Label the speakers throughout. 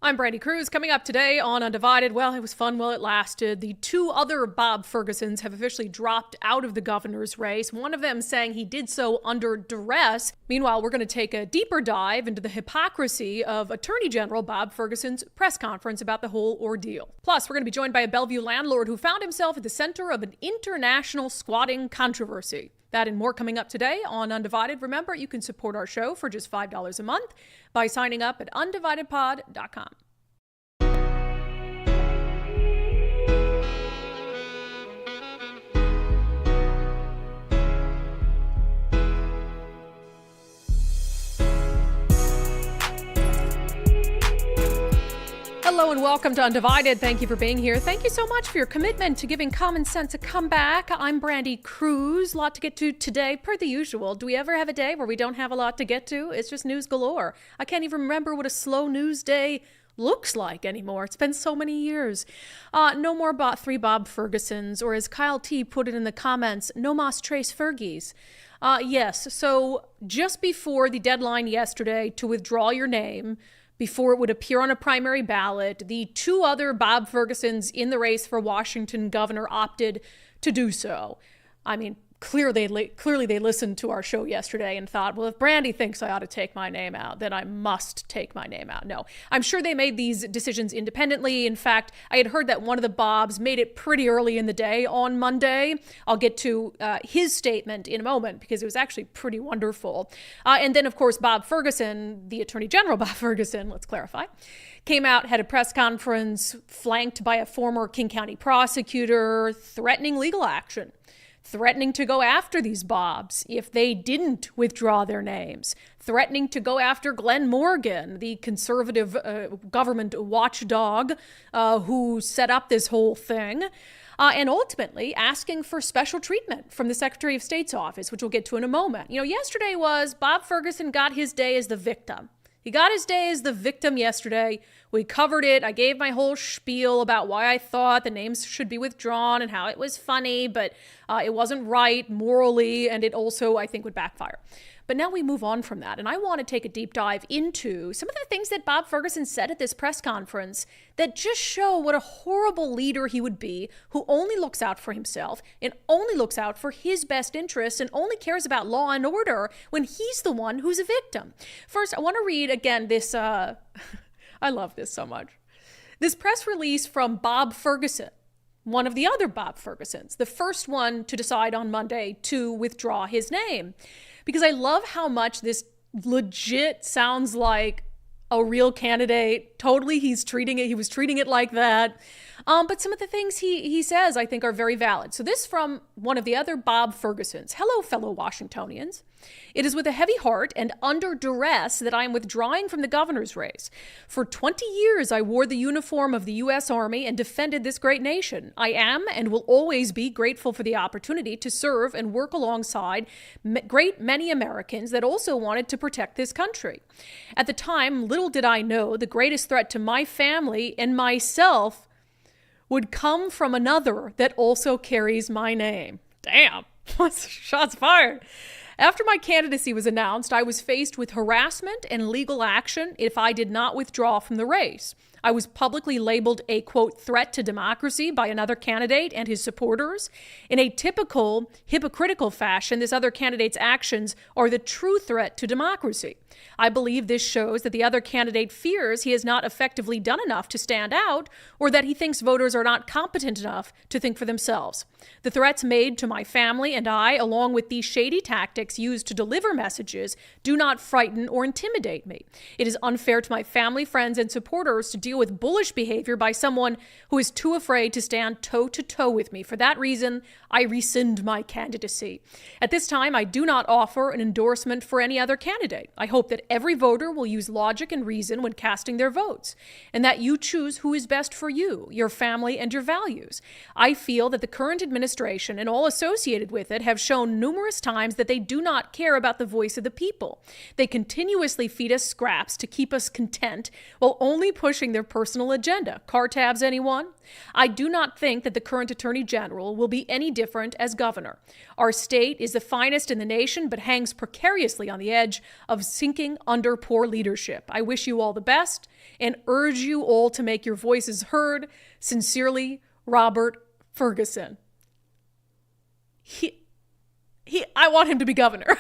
Speaker 1: I'm Brandi Kruse. Coming up today on unDivided, well, it was fun while it lasted. The two other Bob Fergusons have officially dropped out of the governor's race, one of them saying he did so under duress. Meanwhile, we're going to take a deeper dive into the hypocrisy of Attorney General Bob Ferguson's press conference about the whole ordeal. Plus, we're going to be joined by a Bellevue landlord who found himself at the center of an international squatting controversy. That and more coming up today on unDivided. Remember, you can support our show for just $5 a month by signing up at undividedpod.com. Hello and welcome to unDivided. Thank you for being here. Thank you so much for your commitment to giving common sense a comeback. I'm Brandi Kruse. A lot to get to today, per the usual. Do we ever have a day where we don't have a lot to get to? It's just news galore. I can't even remember what a slow news day looks like anymore. It's been so many years. No more three Bob Fergusons, or as Kyle T put it in the comments, no mas tres Fergies. Yes, so just before the deadline yesterday to withdraw your name, before it would appear on a primary ballot, the two other Bob Fergusons in the race for Washington governor opted to do so. I mean, clearly they listened to our show yesterday and thought, well, if Brandi thinks I ought to take my name out, then I must take my name out. No, I'm sure they made these decisions independently. In fact, I had heard that one of the Bobs made it pretty early in the day on Monday. I'll get to his statement in a moment because it was actually pretty wonderful. And then, of course, Bob Ferguson, the Attorney General Bob Ferguson, let's clarify, came out, had a press conference flanked by a former King County prosecutor threatening legal action, threatening to go after these Bobs if they didn't withdraw their names, threatening to go after Glenn Morgan, the conservative government watchdog who set up this whole thing, and ultimately asking for special treatment from the Secretary of State's office, which we'll get to in a moment. You know, yesterday was Bob Ferguson got his day as the victim. He got his day as the victim yesterday. We covered it. I gave my whole spiel about why I thought the names should be withdrawn and how it was funny, but it wasn't right morally, and it also, I think, would backfire. But now we move on from that, and I want to take a deep dive into some of the things that Bob Ferguson said at this press conference that just show what a horrible leader he would be, who only looks out for himself and only looks out for his best interests and only cares about law and order when he's the one who's a victim. First, I want to read again this, I love this so much. This press release from Bob Ferguson, one of the other Bob Fergusons, the first one to decide on Monday to withdraw his name. Because I love how much this legit sounds like a real candidate. Totally, he was treating it like that. But some of the things he says, I think, are very valid. So this from one of the other Bob Fergusons. Hello, fellow Washingtonians. It is with a heavy heart and under duress that I am withdrawing from the governor's race. For 20 years, I wore the uniform of the U.S. Army and defended this great nation. I am and will always be grateful for the opportunity to serve and work alongside great many Americans that also wanted to protect this country. At the time, little did I know the greatest threat to my family and myself would come from another that also carries my name. Damn, shots fired. After my candidacy was announced, I was faced with harassment and legal action if I did not withdraw from the race. I was publicly labeled a, quote, threat to democracy by another candidate and his supporters. In a typical hypocritical fashion, this other candidate's actions are the true threat to democracy. I believe this shows that the other candidate fears he has not effectively done enough to stand out, or that he thinks voters are not competent enough to think for themselves. The threats made to my family and I, along with these shady tactics used to deliver messages, do not frighten or intimidate me. It is unfair to my family, friends, and supporters to deal with bullish behavior by someone who is too afraid to stand toe-to-toe with me. For that reason, I rescind my candidacy. At this time, I do not offer an endorsement for any other candidate. I hope that every voter will use logic and reason when casting their votes, and that you choose who is best for you, your family, and your values. I feel that the current administration and all associated with it have shown numerous times that they do do not care about the voice of the people. They continuously feed us scraps to keep us content while only pushing their personal agenda. Car tabs, anyone? I do not think that the current Attorney General will be any different as governor. Our state is the finest in the nation, but hangs precariously on the edge of sinking under poor leadership. I wish you all the best and urge you all to make your voices heard. Sincerely, Robert Ferguson. I want him to be governor.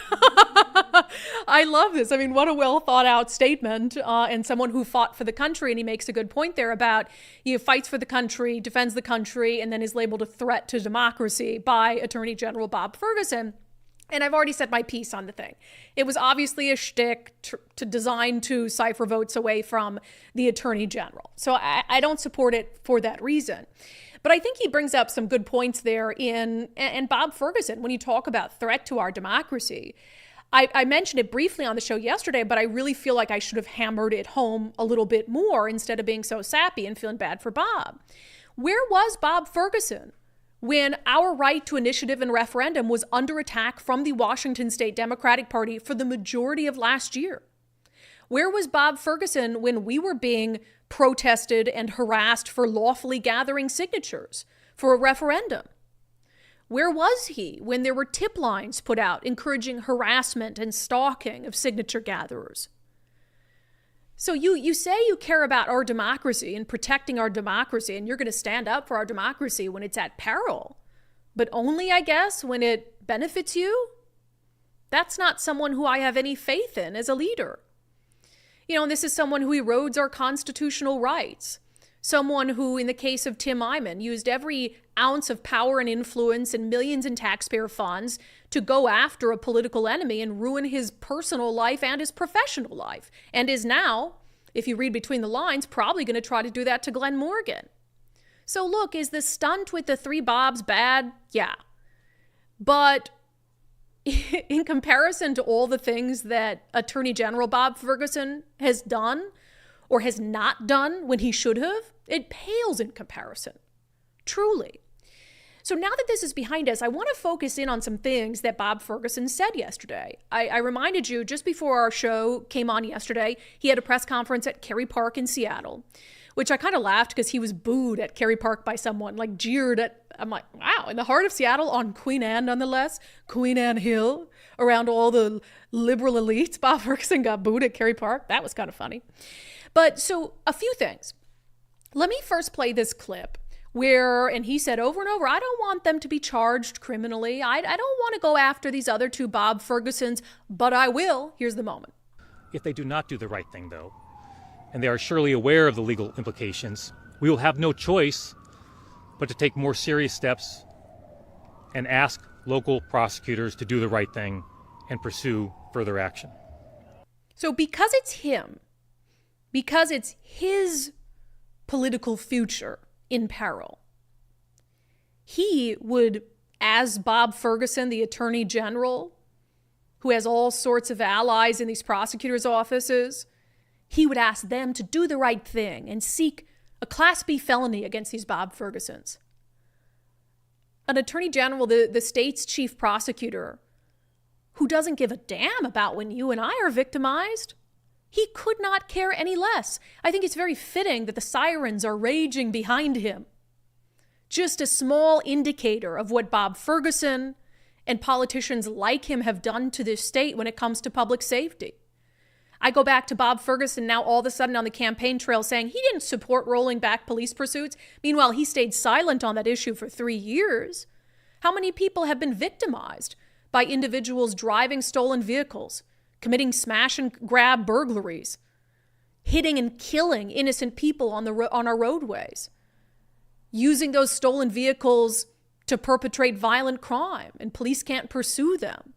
Speaker 1: I love this. I mean, what a well thought out statement, and someone who fought for the country. And he makes a good point there about he fights for the country, defends the country, and then is labeled a threat to democracy by Attorney General Bob Ferguson. And I've already said my piece on the thing. It was obviously a shtick designed to cipher votes away from the Attorney General. So I don't support it for that reason. But I think he brings up some good points there and Bob Ferguson, when you talk about threat to our democracy. I mentioned it briefly on the show yesterday, but I really feel like I should have hammered it home a little bit more instead of being so sappy and feeling bad for Bob. Where was Bob Ferguson when our right to initiative and referendum was under attack from the Washington State Democratic Party for the majority of last year? Where was Bob Ferguson when we were being protested and harassed for lawfully gathering signatures for a referendum? Where was he when there were tip lines put out encouraging harassment and stalking of signature gatherers? So you say you care about our democracy and protecting our democracy, and you're going to stand up for our democracy when it's at peril, but only, I guess, when it benefits you? That's not someone who I have any faith in as a leader. You know, this is someone who erodes our constitutional rights. Someone who, in the case of Tim Eyman, used every ounce of power and influence and millions in taxpayer funds to go after a political enemy and ruin his personal life and his professional life, and is now, if you read between the lines, probably going to try to do that to Glenn Morgan. So look, is the stunt with the three Bobs bad? Yeah. But in comparison to all the things that Attorney General Bob Ferguson has done or has not done when he should have, it pales in comparison. Truly. So now that this is behind us, I want to focus in on some things that Bob Ferguson said yesterday. I reminded you just before our show came on yesterday, he had a press conference at Kerry Park in Seattle, which I kind of laughed because he was booed at Kerry Park by someone, like jeered at. I'm like, wow, in the heart of Seattle on Queen Anne, nonetheless, Queen Anne Hill, around all the liberal elites, Bob Ferguson got booed at Kerry Park. That was kind of funny. But so a few things. Let me first play this clip where, and he said over and over, I don't want them to be charged criminally. I don't want to go after these other two Bob Fergusons, but I will. Here's the moment.
Speaker 2: If they do not do the right thing, though, and they are surely aware of the legal implications, we will have no choice but to take more serious steps and ask local prosecutors to do the right thing and pursue further action.
Speaker 1: So because it's him, because it's his political future in peril, he would, as Bob Ferguson, the Attorney General, who has all sorts of allies in these prosecutors' offices, he would ask them to do the right thing and seek a Class B felony against these Bob Fergusons. An Attorney General, the state's chief prosecutor, who doesn't give a damn about when you and I are victimized, he could not care any less. I think it's very fitting that the sirens are raging behind him. Just a small indicator of what Bob Ferguson and politicians like him have done to this state when it comes to public safety. I go back to Bob Ferguson now all of a sudden on the campaign trail saying he didn't support rolling back police pursuits. Meanwhile, he stayed silent on that issue for 3 years. How many people have been victimized by individuals driving stolen vehicles, committing smash and grab burglaries, hitting and killing innocent people on our roadways, using those stolen vehicles to perpetrate violent crime, and police can't pursue them?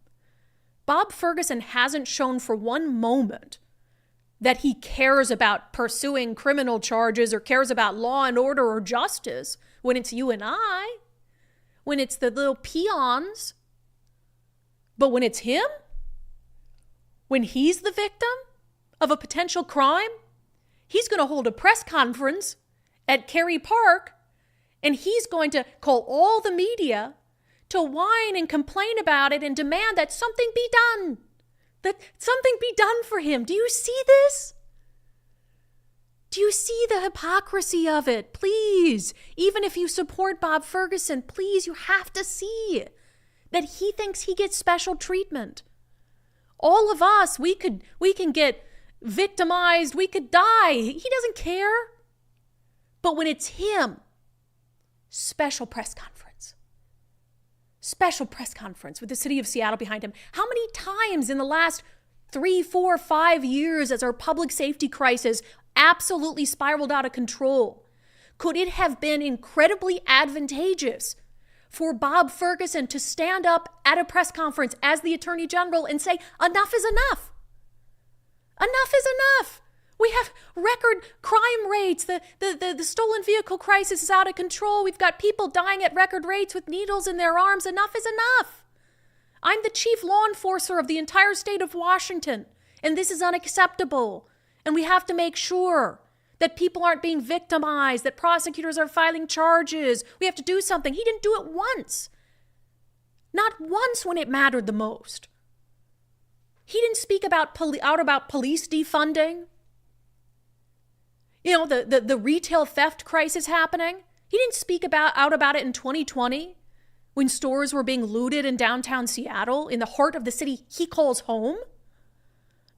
Speaker 1: Bob Ferguson hasn't shown for one moment that he cares about pursuing criminal charges or cares about law and order or justice when it's you and I, when it's the little peons. But when it's him, when he's the victim of a potential crime, he's going to hold a press conference at Kerry Park and he's going to call all the media to whine and complain about it and demand that something be done. That something be done for him. Do you see this? Do you see the hypocrisy of it? Please, even if you support Bob Ferguson, please, you have to see that he thinks he gets special treatment. All of us, we can get victimized, we could die. He doesn't care. But when it's him, special press conference. Special press conference with the city of Seattle behind him. How many times in the last 3, 4, 5 years as our public safety crisis absolutely spiraled out of control, could it have been incredibly advantageous for Bob Ferguson to stand up at a press conference as the Attorney General and say, enough is enough. Enough is enough. We have record crime rates. The stolen vehicle crisis is out of control. We've got people dying at record rates with needles in their arms. Enough is enough. I'm the chief law enforcer of the entire state of Washington, and this is unacceptable. And we have to make sure that people aren't being victimized, that prosecutors are filing charges. We have to do something. He didn't do it once. Not once when it mattered the most. He didn't speak out about police defunding. You know, the retail theft crisis happening. He didn't speak out about it in 2020 when stores were being looted in downtown Seattle, in the heart of the city he calls home.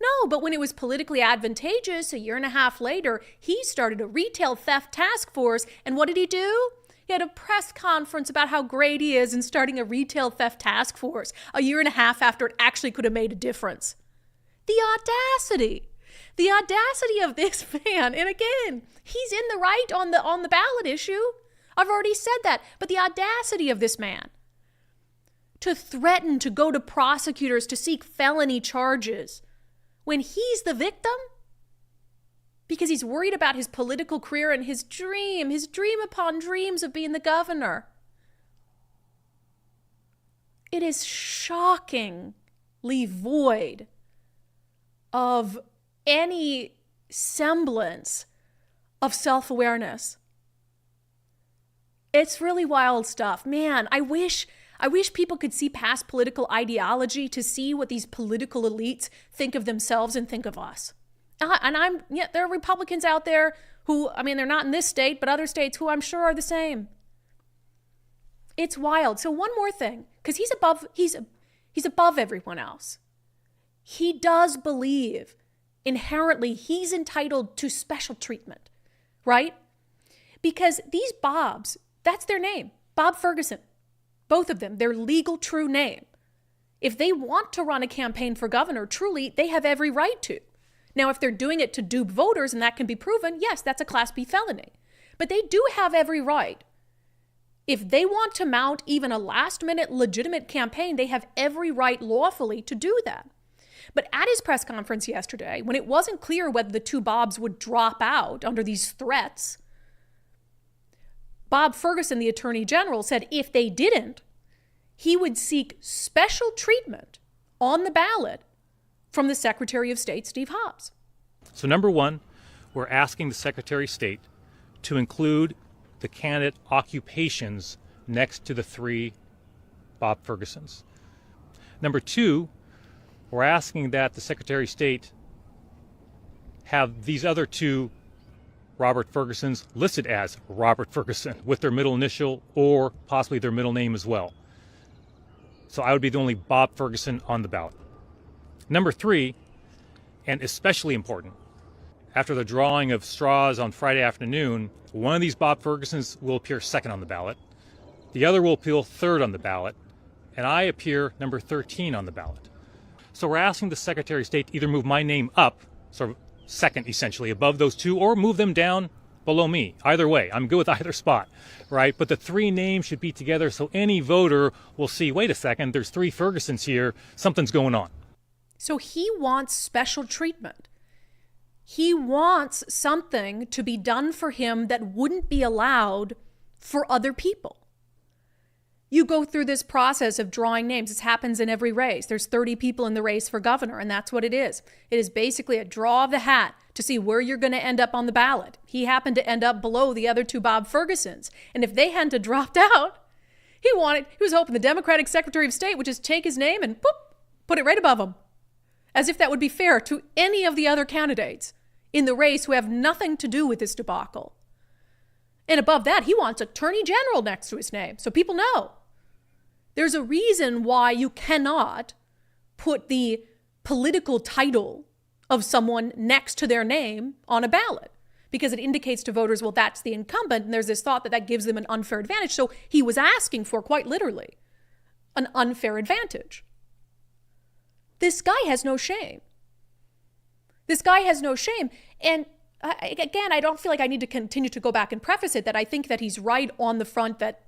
Speaker 1: No, but when it was politically advantageous, a year and a half later, he started a retail theft task force. And what did he do? He had a press conference about how great he is in starting a retail theft task force a year and a half after it actually could have made a difference. The audacity of this man. And again, he's in the right on the ballot issue. I've already said that. But the audacity of this man to threaten to go to prosecutors to seek felony charges when he's the victim because he's worried about his political career and his dream upon dreams of being the governor. It is shockingly void of any semblance of self-awareness. It's really wild stuff. Man, I wish people could see past political ideology to see what these political elites think of themselves and think of us. And there are Republicans out there who, they're not in this state, but other states who I'm sure are the same. It's wild. So one more thing, because he's above everyone else. He does believe inherently he's entitled to special treatment, right? Because these Bobs, that's their name, Bob Ferguson. Both of them, their legal true name. If they want to run a campaign for governor, truly, they have every right to. Now, if they're doing it to dupe voters and that can be proven, yes, that's a Class B felony. But they do have every right. If they want to mount even a last-minute legitimate campaign, they have every right lawfully to do that. But at his press conference yesterday, when it wasn't clear whether the two Bobs would drop out under these threats, Bob Ferguson, the Attorney General, said if they didn't, he would seek special treatment on the ballot from the Secretary of State, Steve Hobbs.
Speaker 2: So number one, we're asking the Secretary of State to include the candidate occupations next to the three Bob Fergusons. Number two, we're asking that the Secretary of State have these other two Robert Fergusons listed as Robert Ferguson with their middle initial or possibly their middle name as well. So I would be the only Bob Ferguson on the ballot. Number three, and especially important, after the drawing of straws on Friday afternoon, one of these Bob Fergusons will appear second on the ballot. The other will appear third on the ballot, and I appear number 13 on the ballot. So we're asking the Secretary of State to either move my name up, sort of second essentially, above those two, or move them down below me. Either way, I'm good with either spot, right? But the three names should be together so any voter will see, wait a second, there's three Fergusons here, something's going on.
Speaker 1: So he wants special treatment. He wants something to be done for him that wouldn't be allowed for other people. You go through this process of drawing names. This happens in every race. There's 30 people in the race for governor, and that's what it is. It is basically a draw of the hat to see where you're going to end up on the ballot. He happened to end up below the other two Bob Fergusons. And if they hadn't dropped out, He was hoping the Democratic Secretary of State would just take his name and put it right above him, as if that would be fair to any of the other candidates in the race who have nothing to do with this debacle. And above that, he wants Attorney General next to his name, so people know. There's a reason why you cannot put the political title of someone next to their name on a ballot, because it indicates to voters, well, that's the incumbent, and there's this thought that that gives them an unfair advantage. So he was asking for, quite literally, an unfair advantage. This guy has no shame. This guy has no shame. And again, I don't feel like I need to continue to go back and preface it that I think that he's right on the front that,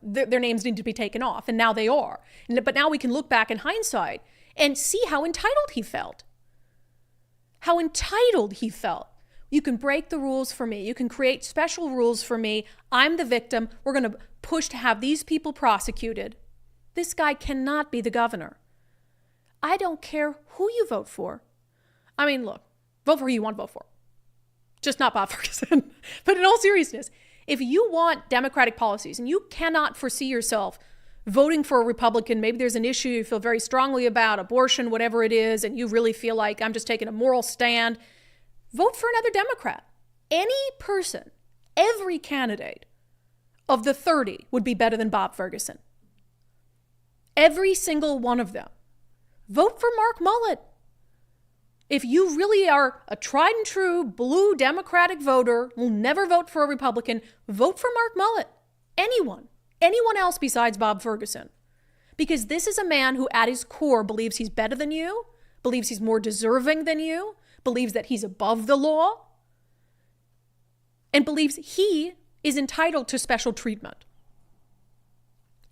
Speaker 1: their names need to be taken off, and now they are. But now we can look back in hindsight and see how entitled he felt. How entitled he felt. You can break the rules for me. You can create special rules for me. I'm the victim. We're going to push to have these people prosecuted. This guy cannot be the governor. I don't care who you vote for. I mean, look, vote for who you want to vote for. Just not Bob Ferguson. But in all seriousness, if you want democratic policies and you cannot foresee yourself voting for a Republican, maybe there's an issue you feel very strongly about, abortion, whatever it is, and you really feel like I'm just taking a moral stand, vote for another Democrat. Any person, every candidate of the 30 would be better than Bob Ferguson. Every single one of them. Vote for Mark Mullet. If you really are a tried and true blue Democratic voter, will never vote for a Republican, vote for Mark Mullet. Anyone else besides Bob Ferguson. Because this is a man who at his core believes he's better than you, believes he's more deserving than you, believes that he's above the law, and believes he is entitled to special treatment.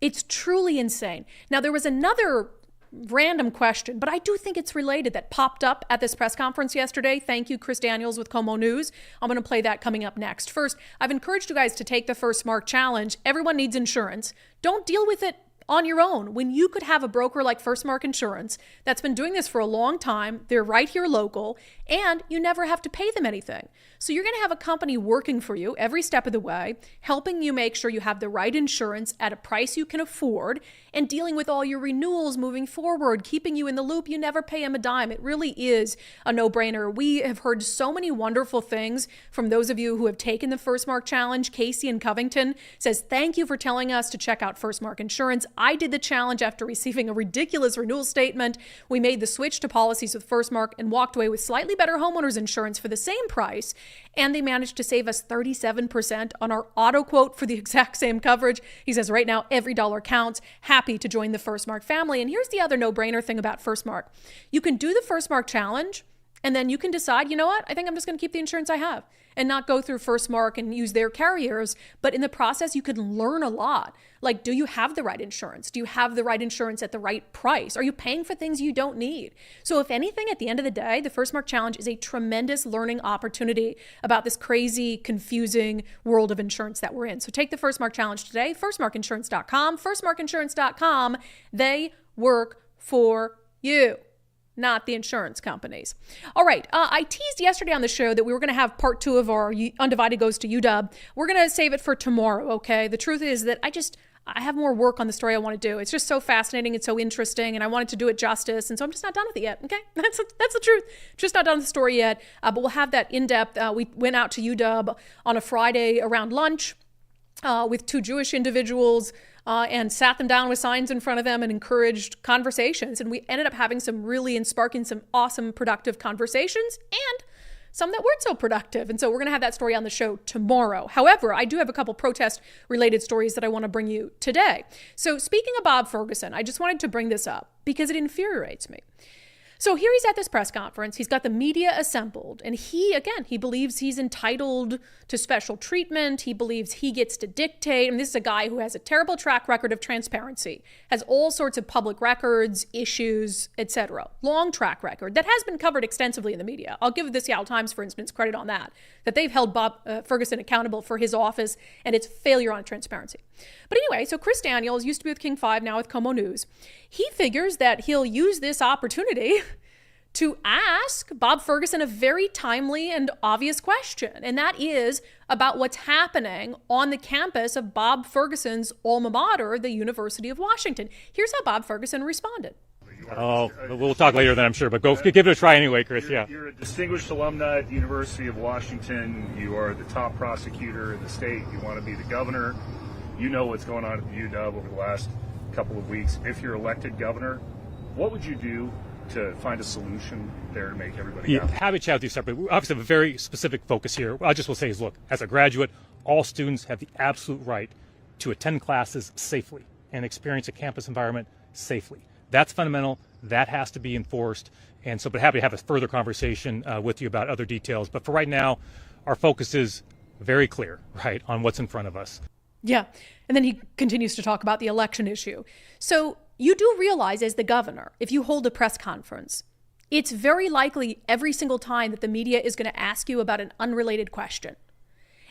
Speaker 1: It's truly insane. Now, there was another random question, but I do think it's related, that popped up at this press conference yesterday. Thank you, Chris Daniels with Como News. I'm going to play that coming up next. First, I've encouraged you guys to take the First Mark Challenge. Everyone needs insurance. Don't deal with it on your own when you could have a broker like First Mark Insurance that's been doing this for a long time. They're right here local, and you never have to pay them anything. So you're going to have a company working for you every step of the way, helping you make sure you have the right insurance at a price you can afford, and dealing with all your renewals moving forward, keeping you in the loop. You never pay them a dime. It really is a no-brainer. We have heard so many wonderful things from those of you who have taken the First Mark Challenge. Casey in Covington says, thank you for telling us to check out First Mark Insurance. I did the challenge after receiving a ridiculous renewal statement. We made the switch to policies with First Mark and walked away with slightly better homeowners insurance for the same price. And they managed to save us 37% on our auto quote for the exact same coverage. He says right now, every dollar counts. Happy to join the First Mark family. And here's the other no-brainer thing about First Mark. You can do the First Mark Challenge, and then you can decide, you know what? I think I'm just going to keep the insurance I have and not go through First Mark and use their carriers. But in the process, you can learn a lot. Like, do you have the right insurance? Do you have the right insurance at the right price? Are you paying for things you don't need? So if anything, at the end of the day, the First Mark Challenge is a tremendous learning opportunity about this crazy, confusing world of insurance that we're in. So take the First Mark Challenge today, firstmarkinsurance.com, firstmarkinsurance.com. They work for you, not the insurance companies. All right. I teased yesterday on the show that we were going to have part 2 of our Undivided Goes to UW. We're going to save it for tomorrow, okay? The truth is that I have more work on the story I want to do. It's just so fascinating and so interesting, and I wanted to do it justice, and so I'm just not done with it yet, okay? That's the truth. Just not done with the story yet, but we'll have that in-depth. We went out to UW on a Friday around lunch with 2 Jewish individuals, and sat them down with signs in front of them and encouraged conversations. And we ended up having some really and sparking some awesome productive conversations and some that weren't so productive. And so we're going to have that story on the show tomorrow. However, I do have a couple protest related stories that I want to bring you today. So speaking of Bob Ferguson, I just wanted to bring this up because it infuriates me. So here he's at this press conference. He's got the media assembled, and he believes he's entitled to special treatment. He believes he gets to dictate. And this is a guy who has a terrible track record of transparency, has all sorts of public records, issues, etc. Long track record that has been covered extensively in the media. I'll give the Seattle Times, for instance, credit on that they've held Bob Ferguson accountable for his office and its failure on transparency. But anyway, so Chris Daniels used to be with King 5, now with Como News. He figures that he'll use this opportunity to ask Bob Ferguson a very timely and obvious question, and that is about what's happening on the campus of Bob Ferguson's alma mater, the University of Washington. Here's how Bob Ferguson responded.
Speaker 2: Oh, we'll talk later then, I'm sure, but give it a try anyway, Chris.
Speaker 3: You're a distinguished alumni at the University of Washington. You are the top prosecutor in the state. You want to be the governor. You know what's going on at the UW over the last couple of weeks. If you're elected governor, what would you do to find a solution there to make everybody happy?
Speaker 2: Happy to chat with you separately. We obviously have a very specific focus here. I just will say is, look, as a graduate, all students have the absolute right to attend classes safely and experience a campus environment safely. That's fundamental. That has to be enforced. And so, but happy to have a further conversation with you about other details. But for right now, our focus is very clear, right, on what's in front of us.
Speaker 1: Yeah. And then he continues to talk about the election issue. So you do realize, as the governor, if you hold a press conference, it's very likely every single time that the media is going to ask you about an unrelated question.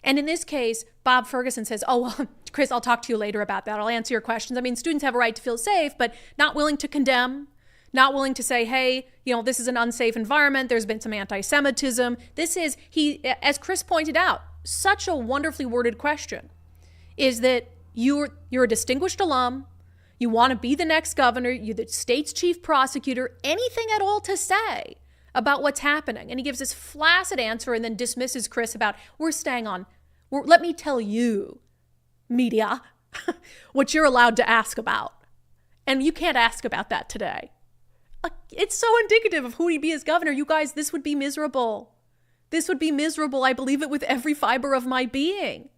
Speaker 1: And in this case, Bob Ferguson says, oh, well, Chris, I'll talk to you later about that. I'll answer your questions. I mean, students have a right to feel safe, but not willing to condemn, not willing to say, hey, this is an unsafe environment. There's been some anti-Semitism. This is, as Chris pointed out, such a wonderfully worded question, is that you're a distinguished alum. You want to be the next governor. You're the state's chief prosecutor. Anything at all to say about what's happening. And he gives this flaccid answer and then dismisses Chris about, let me tell you, media, what you're allowed to ask about. And you can't ask about that today. It's so indicative of who he'd be as governor. You guys, this would be miserable. This would be miserable. I believe it with every fiber of my being.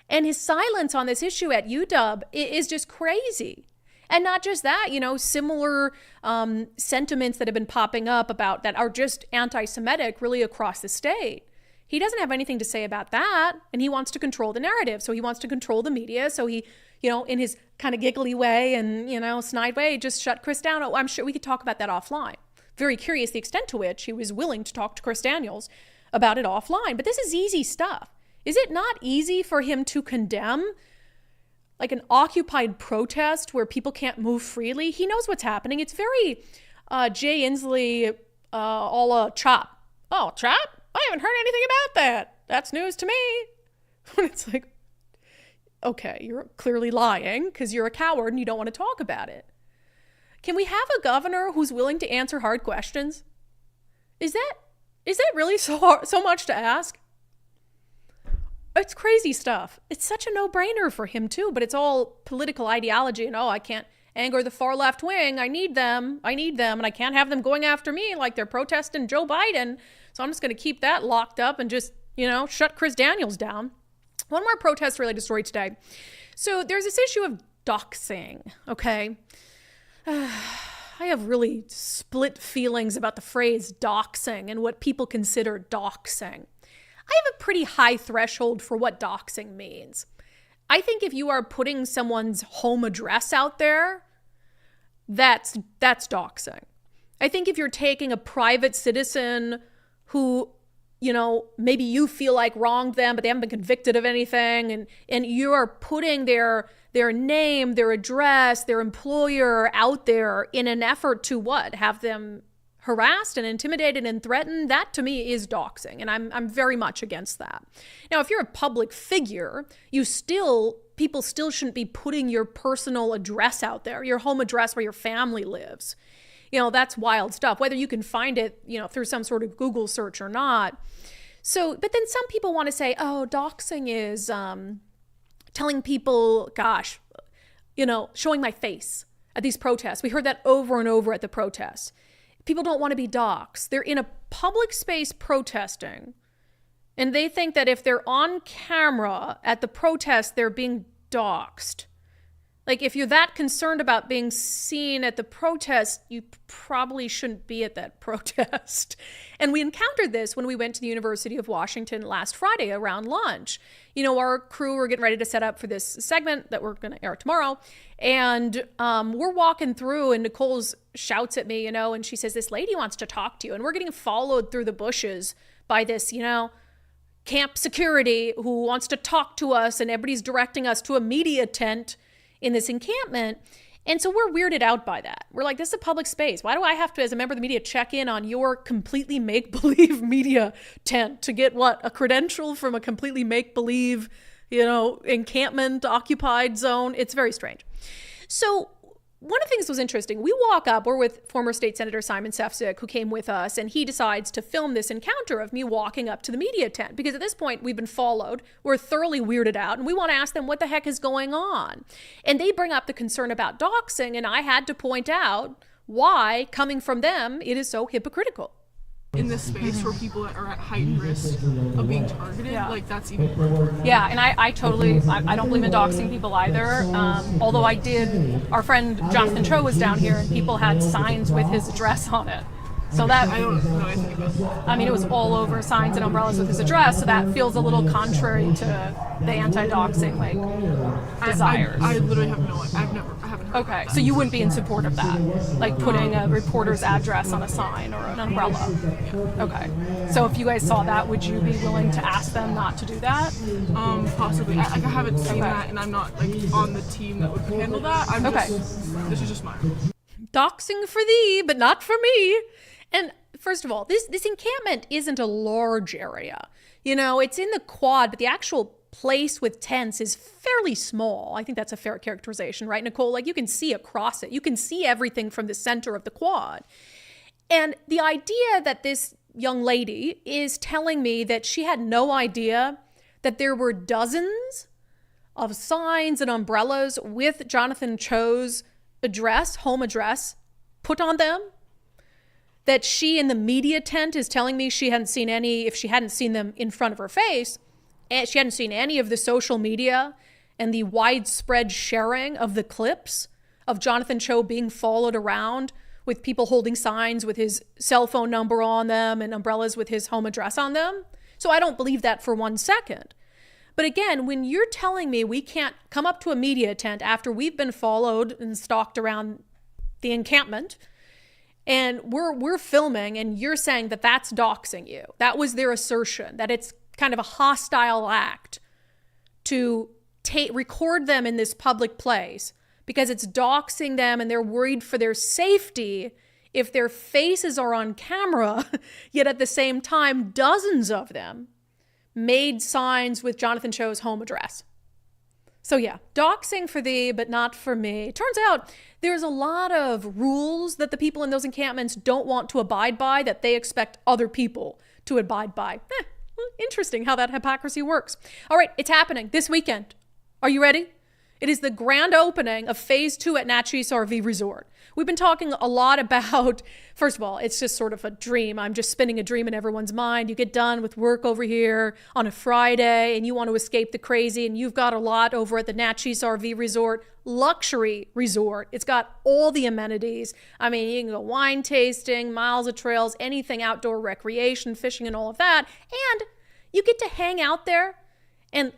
Speaker 1: And his silence on this issue at UW is just crazy. And not just that, similar sentiments that have been popping up about that are just anti-Semitic really across the state. He doesn't have anything to say about that, and he wants to control the narrative. So he wants to control the media. So he, in his kind of giggly way and, snide way, just shut Chris down. Oh, I'm sure we could talk about that offline. Very curious the extent to which he was willing to talk to Chris Daniels about it offline. But this is easy stuff. Is it not easy for him to condemn like an occupied protest where people can't move freely? He knows what's happening. It's very Jay Inslee a la Chop. Oh, Chop? I haven't heard anything about that. That's news to me. It's like, okay, you're clearly lying because you're a coward and you don't want to talk about it. Can we have a governor who's willing to answer hard questions? Is that really so much to ask? It's crazy stuff. It's such a no-brainer for him too, but it's all political ideology. And I can't anger the far left wing. I need them, and I can't have them going after me like they're protesting Joe Biden. So I'm just going to keep that locked up and just, shut Chris Daniels down. One more protest-related story today. So there's this issue of doxing, okay? I have really split feelings about the phrase doxing and what people consider doxing. I have a pretty high threshold for what doxing means. I think if you are putting someone's home address out there, that's doxing. I think if you're taking a private citizen who, maybe you feel like wronged them, but they haven't been convicted of anything, and you're putting their name, their address, their employer out there in an effort to what? Have them harassed and intimidated and threatened, that to me is doxing. And I'm very much against that. Now, if you're a public figure, people still shouldn't be putting your personal address out there, your home address where your family lives. That's wild stuff, whether you can find it, through some sort of Google search or not. So, but then some people want to say, oh, doxing is telling people, gosh, showing my face at these protests. We heard that over and over at the protests. People don't want to be doxxed. They're in a public space protesting, and they think that if they're on camera at the protest, they're being doxxed. Like, if you're that concerned about being seen at the protest, you probably shouldn't be at that protest. And we encountered this when we went to the University of Washington last Friday around lunch. Our crew were getting ready to set up for this segment that we're going to air tomorrow. And we're walking through, and Nicole shouts at me, and she says, this lady wants to talk to you. And we're getting followed through the bushes by this, camp security who wants to talk to us, and everybody's directing us to a media tent in this encampment. And so we're weirded out by that. We're like, this is a public space. Why do I have to, as a member of the media, check in on your completely make-believe media tent to get a credential from a completely make-believe, encampment, occupied zone? It's very strange. So one of the things that was interesting, we walk up, we're with former State Senator Simon Sefcik, who came with us, and he decides to film this encounter of me walking up to the media tent, because at this point we've been followed, we're thoroughly weirded out, and we want to ask them what the heck is going on. And they bring up the concern about doxing, and I had to point out why, coming from them, it is so hypocritical.
Speaker 4: In this space where people are at heightened risk of being targeted, that's even more.
Speaker 1: Yeah, and I totally, I don't believe in doxing people either. Although our friend Jonathan Cho was down here and people had signs with his address on it. So that,
Speaker 4: I don't know anything about that.
Speaker 1: I mean, it was all over, signs and umbrellas with his address, so that feels a little contrary to the anti-doxing, desires.
Speaker 4: I literally have I haven't heard.
Speaker 1: Okay, so you wouldn't be in support of that? Like putting a reporter's address on a sign or an umbrella?
Speaker 4: Yeah.
Speaker 1: Okay. So if you guys saw that, would you be willing to ask them not to do that?
Speaker 4: Possibly. I haven't seen that, and I'm not on the team that would handle that. This is just mine.
Speaker 1: Doxing for thee, but not for me. And first of all, this encampment isn't a large area. It's in the quad, but the actual place with tents is fairly small. I think that's a fair characterization, right, Nicole? You can see across it. You can see everything from the center of the quad. And the idea that this young lady is telling me that she had no idea that there were dozens of signs and umbrellas with Jonathan Cho's home address, put on them, that she in the media tent is telling me she hadn't seen any, if she hadn't seen them in front of her face, and she hadn't seen any of the social media and the widespread sharing of the clips of Jonathan Cho being followed around with people holding signs with his cell phone number on them and umbrellas with his home address on them. So I don't believe that for 1 second. But again, when you're telling me we can't come up to a media tent after we've been followed and stalked around the encampment, and we're filming, and you're saying that that's doxing you. That was their assertion, that it's kind of a hostile act to record them in this public place because it's doxing them and they're worried for their safety if their faces are on camera, yet at the same time, dozens of them made signs with Jonathan Cho's home address. So yeah, doxing for thee, but not for me. Turns out there's a lot of rules that the people in those encampments don't want to abide by that they expect other people to abide by. Interesting how that hypocrisy works. All right, it's happening this weekend. Are you ready? It is the grand opening of Phase 2 at Natchez RV Resort. We've been talking a lot about, first of all, it's just sort of a dream. I'm just spinning a dream in everyone's mind. You get done with work over here on a Friday and you want to escape the crazy, and you've got a lot over at the Natchez RV Resort, luxury resort. It's got all the amenities. I mean, you can go wine tasting, miles of trails, anything outdoor recreation, fishing and all of that. And you get to hang out there and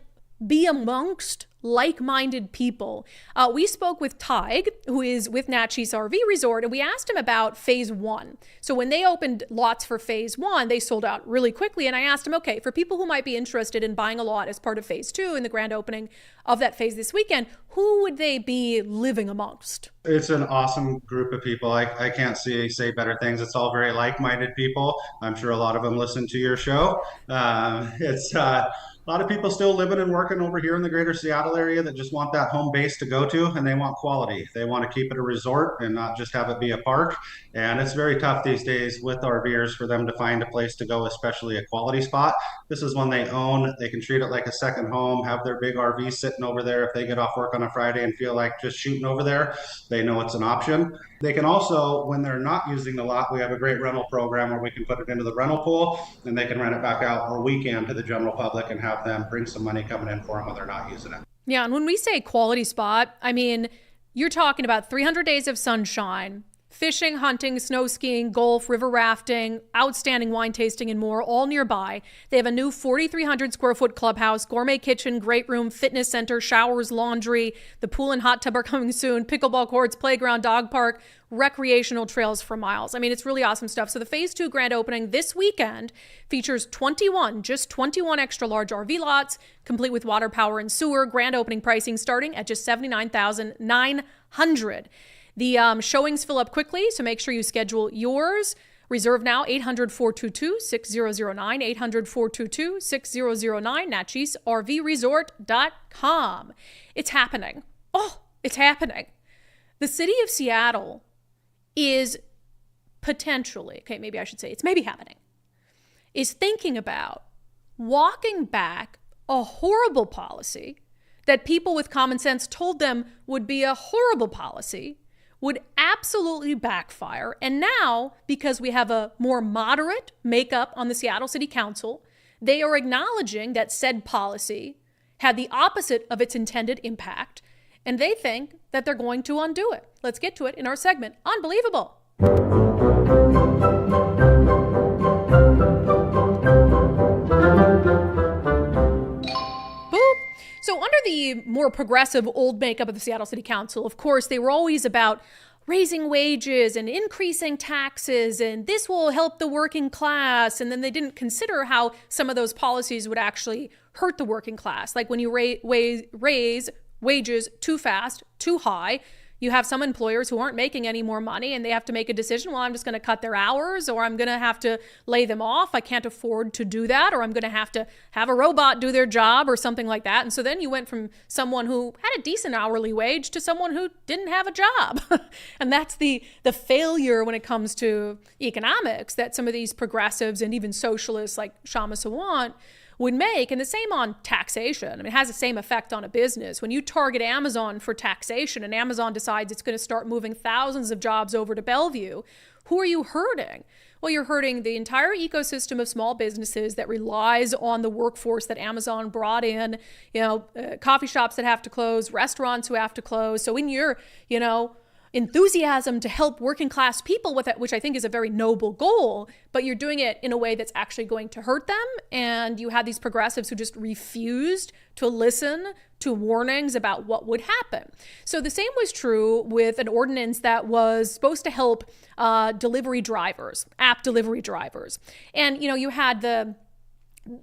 Speaker 1: be amongst like-minded people. We spoke with Tig, who is with Natchez RV Resort, and we asked him about Phase 1. So when they opened lots for Phase 1, they sold out really quickly, and I asked him, okay, for people who might be interested in buying a lot as part of Phase 2 in the grand opening of that phase this weekend, who would they be living amongst?
Speaker 5: It's an awesome group of people. I can't say better things. It's all very like-minded people. I'm sure a lot of them listen to your show. It's a lot of people still living and working over here in the greater Seattle area that just want that home base to go to, and they want quality. They want to keep it a resort and not just have it be a park. And it's very tough these days with RVers for them to find a place to go, especially a quality spot. This is one they own. They can treat it like a second home, have their big RV sitting over there. If they get off work on a Friday and feel like just shooting over there, they know it's an option. They can also, when they're not using the lot, we have a great rental program where we can put it into the rental pool and they can rent it back out for a weekend to the general public and have them bring some money coming in for them when they're not using it.
Speaker 1: Yeah, and when we say quality spot, I mean, you're talking about 300 days of sunshine, fishing, hunting, snow skiing, golf, river rafting, outstanding wine tasting, and more, all nearby. They have a new 4,300 square foot clubhouse, gourmet kitchen, great room, fitness center, showers, laundry. The pool and hot tub are coming soon, pickleball courts, playground, dog park, recreational trails for miles. I mean, it's really awesome stuff. So the Phase 2 grand opening this weekend features 21 extra large RV lots, complete with water, power, and sewer. Grand opening pricing starting at just $79,900. 800. The showings fill up quickly, so make sure you schedule yours. Reserve now, 800-422-6009, 800-422-6009, natchisrvresort.com. It's happening. Oh, it's happening. The city of Seattle is potentially, okay, maybe I should say it's maybe happening, is thinking about walking back a horrible policy that people with common sense told them would be a horrible policy, would absolutely backfire. And now, because we have a more moderate makeup on the Seattle City Council, they are acknowledging that said policy had the opposite of its intended impact, and they think that they're going to undo it. Let's get to it in our segment, Unbelievable. So under the more progressive old makeup of the Seattle City Council, of course, they were always about raising wages and increasing taxes, and this will help the working class. And then they didn't consider how some of those policies would actually hurt the working class. Like when you raise wages too fast, too high, you have some employers who aren't making any more money and they have to make a decision, well, I'm just going to cut their hours, or I'm going to have to lay them off. I can't afford to do that, or I'm going to have a robot do their job or something like that. And so then you went from someone who had a decent hourly wage to someone who didn't have a job. And that's the failure when it comes to economics that some of these progressives and even socialists like Shama Sawant would make. And the same on taxation. I mean, it has the same effect on a business. When you target Amazon for taxation and Amazon decides it's going to start moving thousands of jobs over to Bellevue, who are you hurting? Well, you're hurting the entire ecosystem of small businesses that relies on the workforce that Amazon brought in, coffee shops that have to close, restaurants who have to close. So in your, enthusiasm to help working class people with it, which I think is a very noble goal, but you're doing it in a way that's actually going to hurt them. And you had these progressives who just refused to listen to warnings about what would happen. So the same was true with an ordinance that was supposed to help delivery drivers, app delivery drivers. And, you had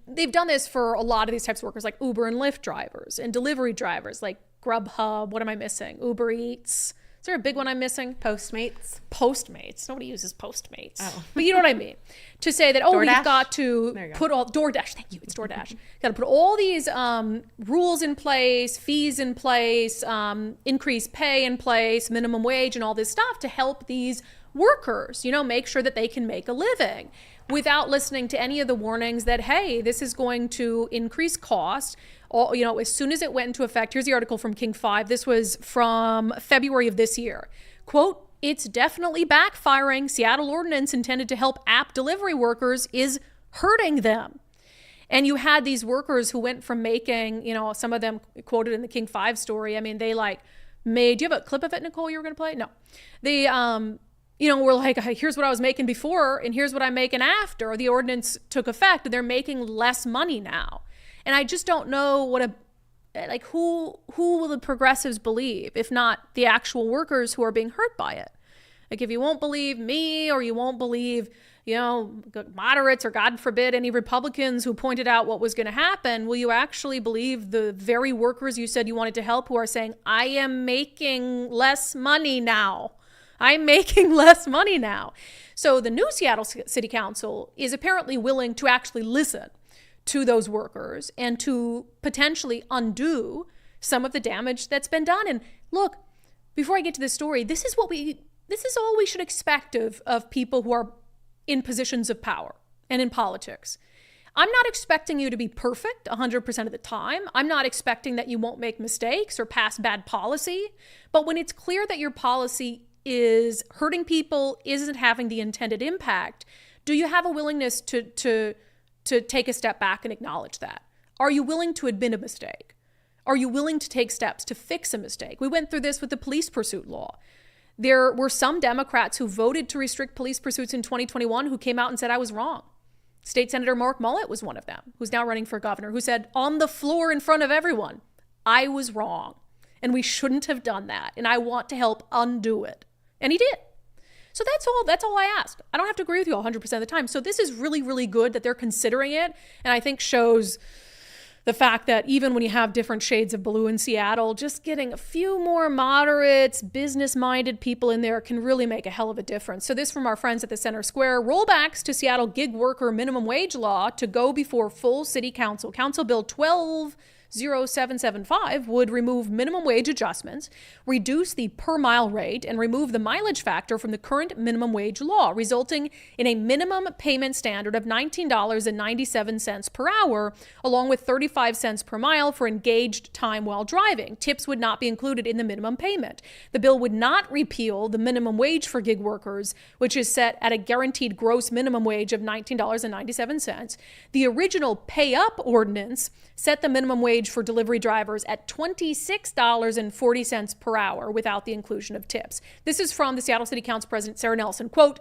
Speaker 1: they've done this for a lot of these types of workers, like Uber and Lyft drivers and delivery drivers like Grubhub. What am I missing? Uber Eats. Is there a big one I'm missing?
Speaker 6: Postmates.
Speaker 1: Nobody uses Postmates.
Speaker 6: Oh.
Speaker 1: But you know what I mean? To say that,
Speaker 6: DoorDash?
Speaker 1: We've got to put all... DoorDash. Thank you. It's DoorDash. Got to put all these rules in place, fees in place, increased pay in place, minimum wage and all this stuff to help these workers, make sure that they can make a living without listening to any of the warnings that, hey, this is going to increase cost. As soon as it went into effect, here's the article from King 5. This was from February of this year. Quote, "It's definitely backfiring. Seattle ordinance intended to help app delivery workers is hurting them." And you had these workers who went from making, some of them quoted in the King 5 story. I mean, they made, do you have a clip of it, Nicole, you were going to play? No. They, were like, here's what I was making before and here's what I'm making after the ordinance took effect. And they're making less money now. And I just don't know who will the progressives believe, if not the actual workers who are being hurt by it? Like, if you won't believe me, or you won't believe, moderates, or God forbid, any Republicans who pointed out what was going to happen, will you actually believe the very workers you said you wanted to help who are saying, I am making less money now? I'm making less money now. So the new Seattle City Council is apparently willing to actually listen to those workers and to potentially undo some of the damage that's been done. And look, before I get to this story, this is all we should expect of people who are in positions of power and in politics. I'm not expecting you to be perfect 100% of the time. I'm not expecting that you won't make mistakes or pass bad policy. But when it's clear that your policy is hurting people, isn't having the intended impact, do you have a willingness to take a step back and acknowledge that? Are you willing to admit a mistake? Are you willing to take steps to fix a mistake? We went through this with the police pursuit law. There were some Democrats who voted to restrict police pursuits in 2021 who came out and said, I was wrong. State Senator Mark Mullet was one of them, who's now running for governor, who said on the floor in front of everyone, I was wrong and we shouldn't have done that. And I want to help undo it. And he did. So that's all I ask. I don't have to agree with you 100% of the time. So this is really, really good that they're considering it. And I think shows the fact that even when you have different shades of blue in Seattle, just getting a few more moderates, business-minded people in there can really make a hell of a difference. So this from our friends at the Center Square: rollbacks to Seattle gig worker minimum wage law to go before full city council. Council Bill 120775 would remove minimum wage adjustments, reduce the per mile rate, and remove the mileage factor from the current minimum wage law, resulting in a minimum payment standard of $19.97 per hour, along with 35 cents per mile for engaged time while driving. Tips would not be included in the minimum payment. The bill would not repeal the minimum wage for gig workers, which is set at a guaranteed gross minimum wage of $19.97. The original pay up ordinance set the minimum wage for delivery drivers at $26.40 per hour without the inclusion of tips. This is from the Seattle City Council President Sarah Nelson. Quote,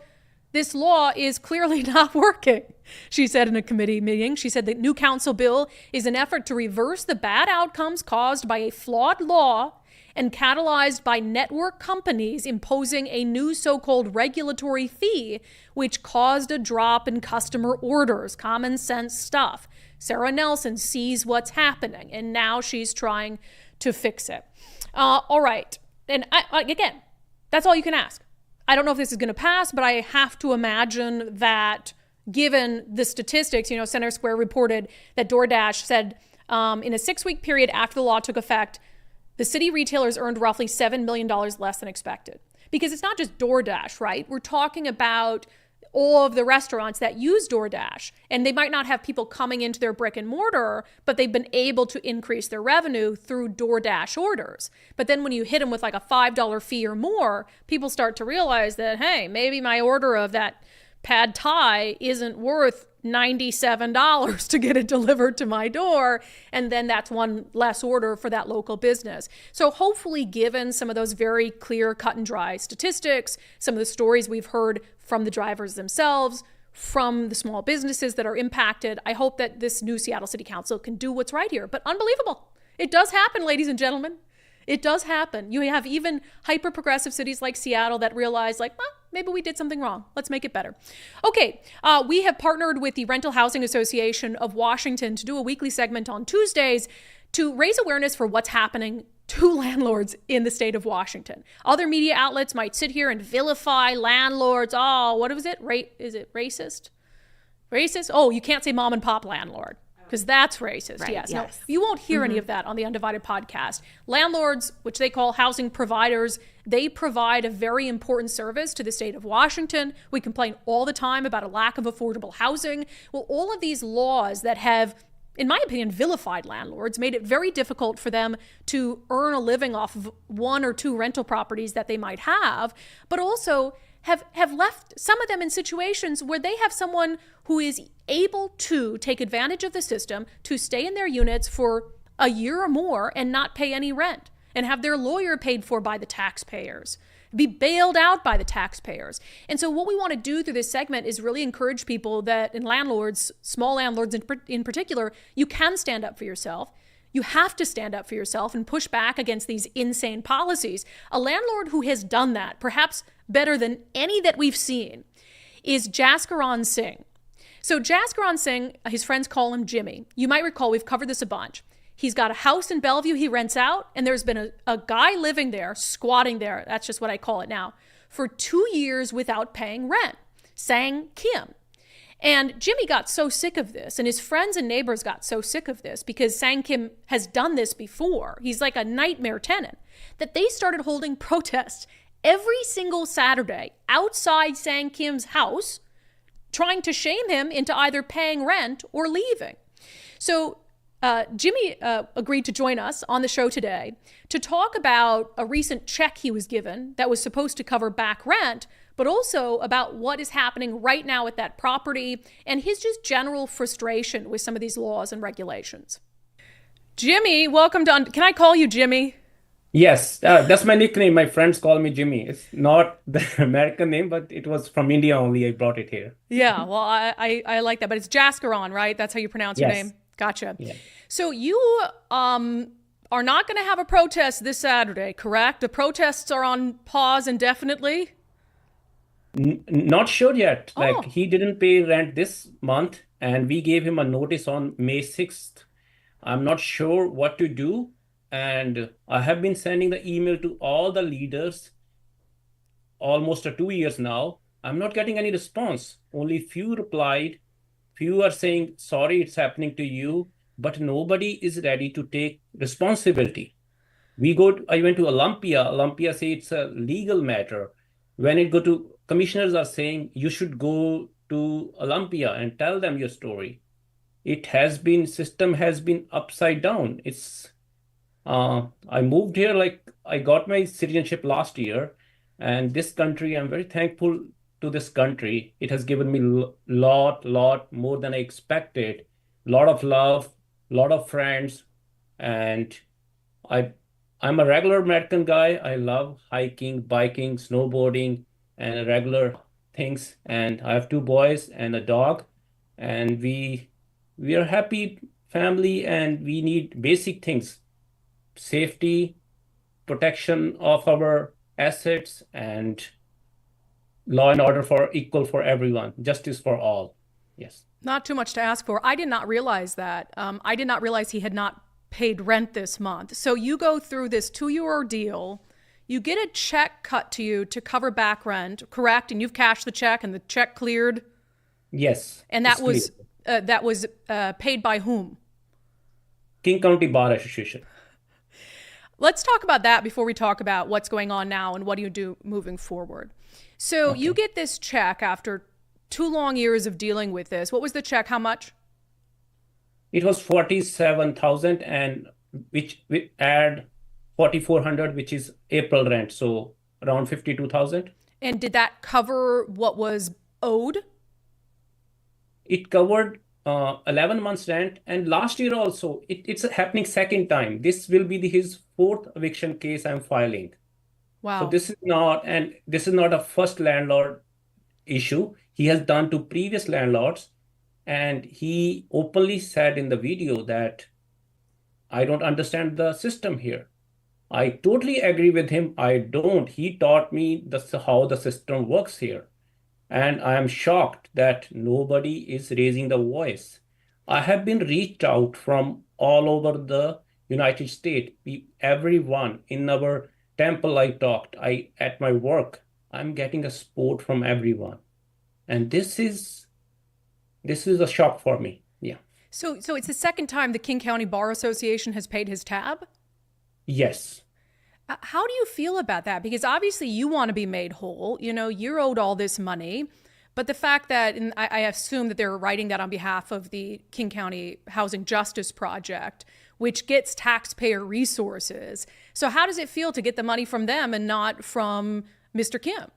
Speaker 1: "This law is clearly not working," she said in a committee meeting. She said the new council bill is an effort to reverse the bad outcomes caused by a flawed law and catalyzed by network companies imposing a new so-called regulatory fee, which caused a drop in customer orders. Common sense stuff. Sarah Nelson sees what's happening, and now she's trying to fix it. All right. And again, that's all you can ask. I don't know if this is going to pass, but I have to imagine that given the statistics, Center Square reported that DoorDash said in a 6-week period after the law took effect, the city retailers earned roughly $7 million less than expected. Because it's not just DoorDash, right? We're talking about all of the restaurants that use DoorDash, and they might not have people coming into their brick and mortar, but they've been able to increase their revenue through DoorDash orders. But then when you hit them with like a $5 fee or more, people start to realize that, hey, maybe my order of that pad thai isn't worth $97 to get it delivered to my door. And then that's one less order for that local business. So hopefully, given some of those very clear, cut and dry statistics, some of the stories we've heard from the drivers themselves, from the small businesses that are impacted, I hope that this new Seattle City Council can do what's right here. But unbelievable. It does happen, ladies and gentlemen. It does happen. You have even hyper-progressive cities like Seattle that realize, like, well, maybe we did something wrong. Let's make it better. Okay, we have partnered with the Rental Housing Association of Washington to do a weekly segment on Tuesdays to raise awareness for what's happening to landlords in the state of Washington. Other media outlets might sit here and vilify landlords. Oh, what was it? Is it racist? Racist? Oh, you can't say mom and pop landlord, because that's racist.
Speaker 6: Right,
Speaker 1: yes.
Speaker 6: yes.
Speaker 1: No, you won't hear any of that on the unDivided podcast. Landlords, which they call housing providers, they provide a very important service to the state of Washington. We complain all the time about a lack of affordable housing. Well, all of these laws that have, in my opinion, vilified landlords, made it very difficult for them to earn a living off of 1 or 2 rental properties that they might have, but also have left some of them in situations where they have someone who is able to take advantage of the system to stay in their units for a year or more and not pay any rent, and have their lawyer paid for by the taxpayers, be bailed out by the taxpayers. And so what we want to do through this segment is really encourage people that, and landlords, small landlords in particular, you can stand up for yourself. You have to stand up for yourself and push back against these insane policies. A landlord who has done that, perhaps better than any that we've seen, is Jaskaran Singh. So Jaskaran Singh, his friends call him Jimmy. You might recall we've covered this a bunch. He's got a house in Bellevue he rents out, and there's been a guy living there, squatting there, that's just what I call it now, for 2 years without paying rent, Sang Kim. And Jimmy got so sick of this, and his friends and neighbors got so sick of this, because Sang Kim has done this before. He's like a nightmare tenant, that they started holding protests every single Saturday outside Sang Kim's house, trying to shame him into either paying rent or leaving. So Jimmy agreed to join us on the show today to talk about a recent check he was given that was supposed to cover back rent, but also about what is happening right now at that property and his just general frustration with some of these laws and regulations. Jimmy, welcome to Can I call you Jimmy?
Speaker 7: Yes, that's my nickname. My friends call me Jimmy. It's not the American name, but it was from India only. I brought it here.
Speaker 1: Yeah, well, I like that, but it's Jaskaran, right? That's how you pronounce your
Speaker 7: Yes.
Speaker 1: name? Gotcha.
Speaker 7: Yeah.
Speaker 1: So you are not going to have a protest this Saturday, correct? The protests are on pause indefinitely?
Speaker 7: Not sure yet.
Speaker 1: Oh.
Speaker 7: Like, he didn't pay rent this month, and we gave him a notice on May 6th. I'm not sure what to do. And I have been sending the email to all the leaders almost 2 years now. I'm not getting any response. Only few replied. Few are saying, sorry, it's happening to you, but nobody is ready to take responsibility. I went to Olympia. Olympia say it's a legal matter. When it go to commissioners are saying you should go to Olympia and tell them your story. System has been upside down. I moved here, like I got my citizenship last year, and this country, I'm very thankful to this country. It has given me lot more than I expected. Lot of love, lot of friends, and I I'm a regular American guy. I love hiking, biking, snowboarding, and regular things. And I have two boys and a dog, and we are happy family, and we need basic things: safety, protection of our assets, and law and order for equal for everyone, justice for all. Yes.
Speaker 1: Not too much to ask for. I did not realize that. I did not realize he had not paid rent this month. So you go through this 2 year ordeal. You get a check cut to you to cover back rent, correct? And you've cashed the check, and the check cleared.
Speaker 7: Yes.
Speaker 1: And
Speaker 7: it's
Speaker 1: that was paid by whom?
Speaker 7: King County Bar Association.
Speaker 1: Let's talk about that before we talk about what's going on now and what do you do moving forward. So you get this check after 2 long years of dealing with this. What was the check? How much?
Speaker 7: It was 47,000, and which we add 4,400, which is April rent, so around 52,000.
Speaker 1: And did that cover what was owed?
Speaker 7: It covered 11 months rent, and last year also. It's happening second time. This will be his fourth eviction case I'm filing.
Speaker 1: Wow.
Speaker 7: So this is not a first landlord issue. He has done to previous landlords, and he openly said in the video that I don't understand the system here. I totally agree with him. I don't. He taught me how the system works here. And I am shocked that nobody is raising the voice. I have been reached out from all over the United States. Everyone in our temple at my work, I'm getting a support from everyone. And this is a shock for me. Yeah.
Speaker 1: So it's the second time the King County Bar Association has paid his tab?
Speaker 7: Yes.
Speaker 1: How do you feel about that? Because obviously you want to be made whole. You know, you're owed all this money. But the fact that, and I assume that they're writing that on behalf of the King County Housing Justice Project, which gets taxpayer resources. So how does it feel to get the money from them and not from Mr. Kim?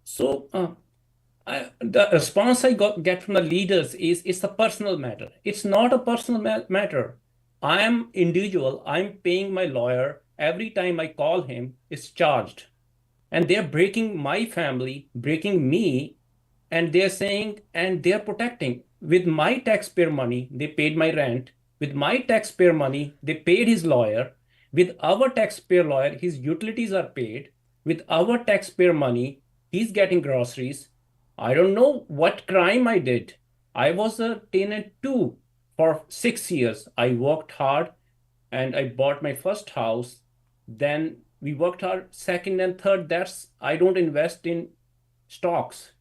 Speaker 7: So the response I get from the leaders is it's a personal matter. It's not a personal matter. I am individual. I'm paying my lawyer. Every time I call him, it's charged. And they're breaking my family, breaking me, and they're saying, and they're protecting. With my taxpayer money, they paid my rent. With my taxpayer money, they paid his lawyer. With our taxpayer lawyer, his utilities are paid. With our taxpayer money, he's getting groceries. I don't know what crime I did. I was a tenant too for 6 years. I worked hard and I bought my first house. Then we worked hard second and third. I don't invest in stocks.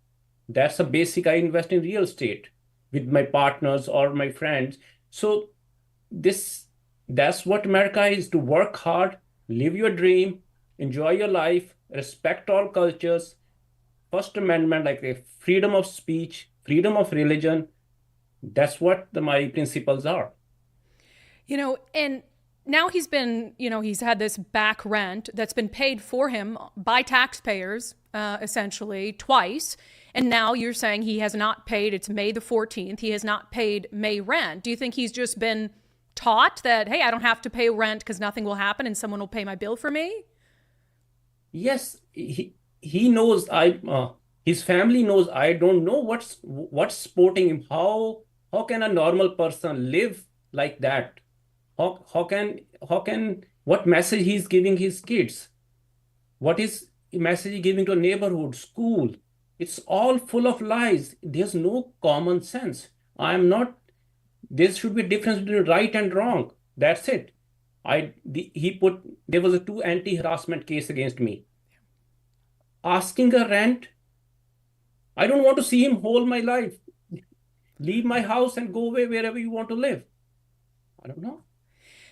Speaker 7: That's a basic. I invest in real estate with my partners or my friends. So that's what America is: to work hard, live your dream, enjoy your life, respect all cultures. First Amendment, like the freedom of speech, freedom of religion. That's what my principles are.
Speaker 1: You know, and now he's had this back rent that's been paid for him by taxpayers, essentially twice. And now you're saying he has not paid. It's May the 14th. He has not paid May rent. Do you think he's just been taught that, hey, I don't have to pay rent because nothing will happen and someone will pay my bill for me?
Speaker 7: Yes, he knows. His family knows. I don't know what's supporting him. How can a normal person live like that? What message he's giving his kids? What is the message he's giving to a neighborhood, school? It's all full of lies. There's no common sense. I'm not There should be a difference between right and wrong. That's it. There was a 2 anti-harassment case against me. Asking a rent, I don't want to see him whole my life. Leave my house and go away wherever you want to live. I don't know.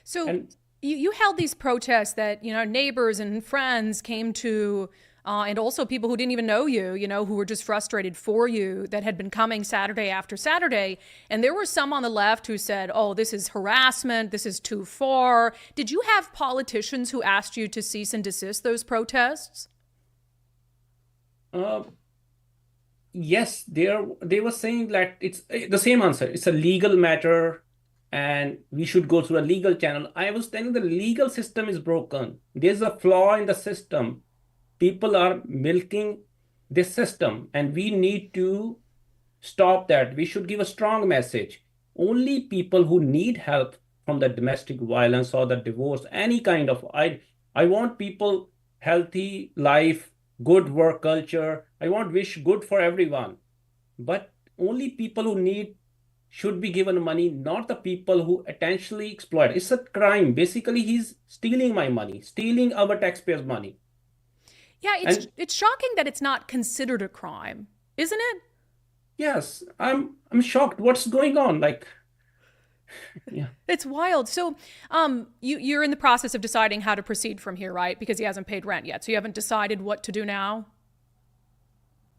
Speaker 1: So
Speaker 7: And
Speaker 1: you held these protests that, neighbors and friends came to, and also people who didn't even know you, who were just frustrated for you, that had been coming Saturday after Saturday. And there were some on the left who said, oh, this is harassment, this is too far. Did you have politicians who asked you to cease and desist those protests?
Speaker 7: uh, yes, they were saying that it's the same answer. It's a legal matter and we should go through a legal channel. I was telling the legal system is broken. There's a flaw in the system. People are milking this system and we need to stop that. We should give a strong message. Only people who need help from the domestic violence or the divorce, any kind of, I want people healthy life, good work culture. I want wish good for everyone. But only people who need should be given money, not the people who intentionally exploit. It's a crime. Basically, he's stealing my money, stealing our taxpayers' money.
Speaker 1: Yeah,
Speaker 7: And
Speaker 1: it's shocking that it's not considered a crime, isn't it?
Speaker 7: yes, I'm shocked. What's going on? Like, yeah.
Speaker 1: It's wild. So, you're in the process of deciding how to proceed from here, right? Because he hasn't paid rent yet. So you haven't decided what to do now?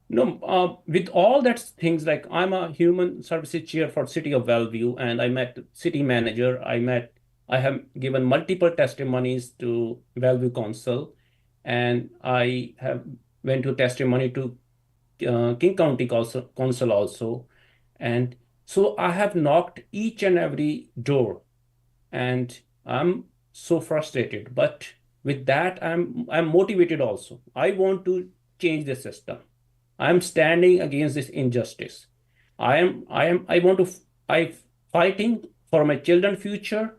Speaker 7: No, with all that things, like I'm a human services chair for City of Bellevue, and I met city manager. I have given multiple testimonies to Bellevue Council, and I have went to testimony to King County Council also, and so I have knocked each and every door, and I'm so frustrated. But with that, I'm motivated also. I want to change the system. I'm standing against this injustice. I want to, I fighting for my children's future,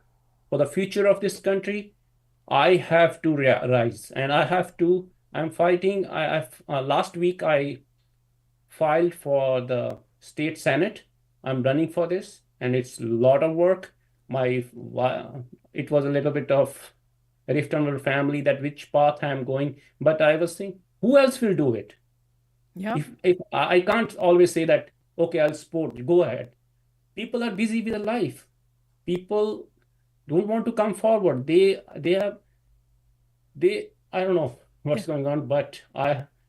Speaker 7: for the future of this country. I have to rise and I'm fighting. Last week I filed for the state Senate. I'm running for this and it's a lot of work. It was a little bit of rift on our family that which path I'm going, but I was saying, who else will do it?
Speaker 1: Yeah.
Speaker 7: If I can't always say that, okay, I'll support you, go ahead. People are busy with their life. People don't want to come forward. They I don't know what's going on, but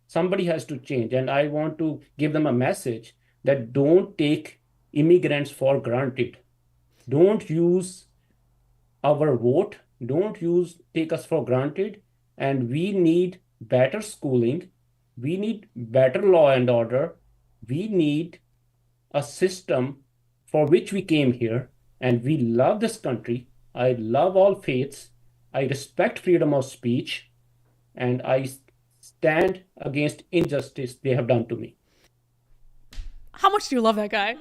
Speaker 7: somebody has to change. And I want to give them a message that don't take immigrants for granted. Don't use our vote. Don't take us for granted. And we need better schooling. We need better law and order. We need a system for which we came here, and we love this country. I love all faiths. I respect freedom of speech, and I stand against injustice they have done to me.
Speaker 1: How much do you love that guy?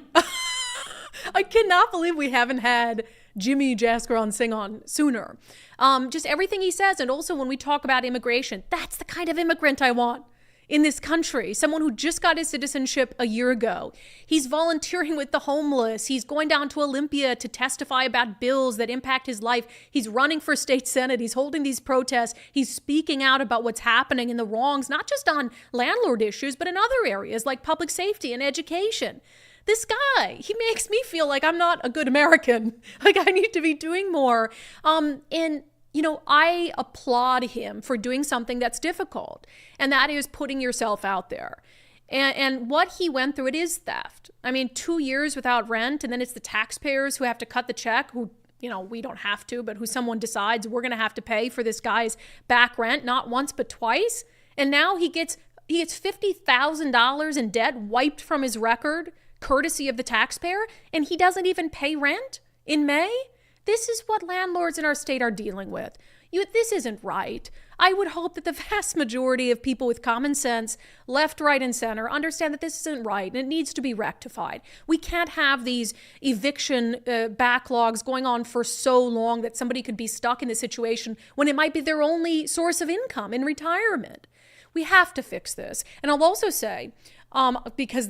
Speaker 1: I cannot believe we haven't had Jimmy Jaskaran sing on sooner. Just everything he says, and also when we talk about immigration, that's the kind of immigrant I want in this country. Someone who just got his citizenship a year ago. He's volunteering with the homeless. He's going down to Olympia to testify about bills that impact his life. He's running for state senate. He's holding these protests. He's speaking out about what's happening and the wrongs, not just on landlord issues, but in other areas like public safety and education. This guy, he makes me feel like I'm not a good American. Like I need to be doing more. I applaud him for doing something that's difficult, and that is putting yourself out there. And what he went through, it is theft. I mean, 2 years without rent, and then it's the taxpayers who have to cut the check, who, we don't have to, but who someone decides we're going to have to pay for this guy's back rent, not once, but twice. And now he gets $50,000 in debt wiped from his record, courtesy of the taxpayer, and he doesn't even pay rent in May. This is what landlords in our state are dealing with. This isn't right. I would hope that the vast majority of people with common sense, left, right, and center, understand that this isn't right and it needs to be rectified. We can't have these eviction backlogs going on for so long that somebody could be stuck in this situation when it might be their only source of income in retirement. We have to fix this. And I'll also say, because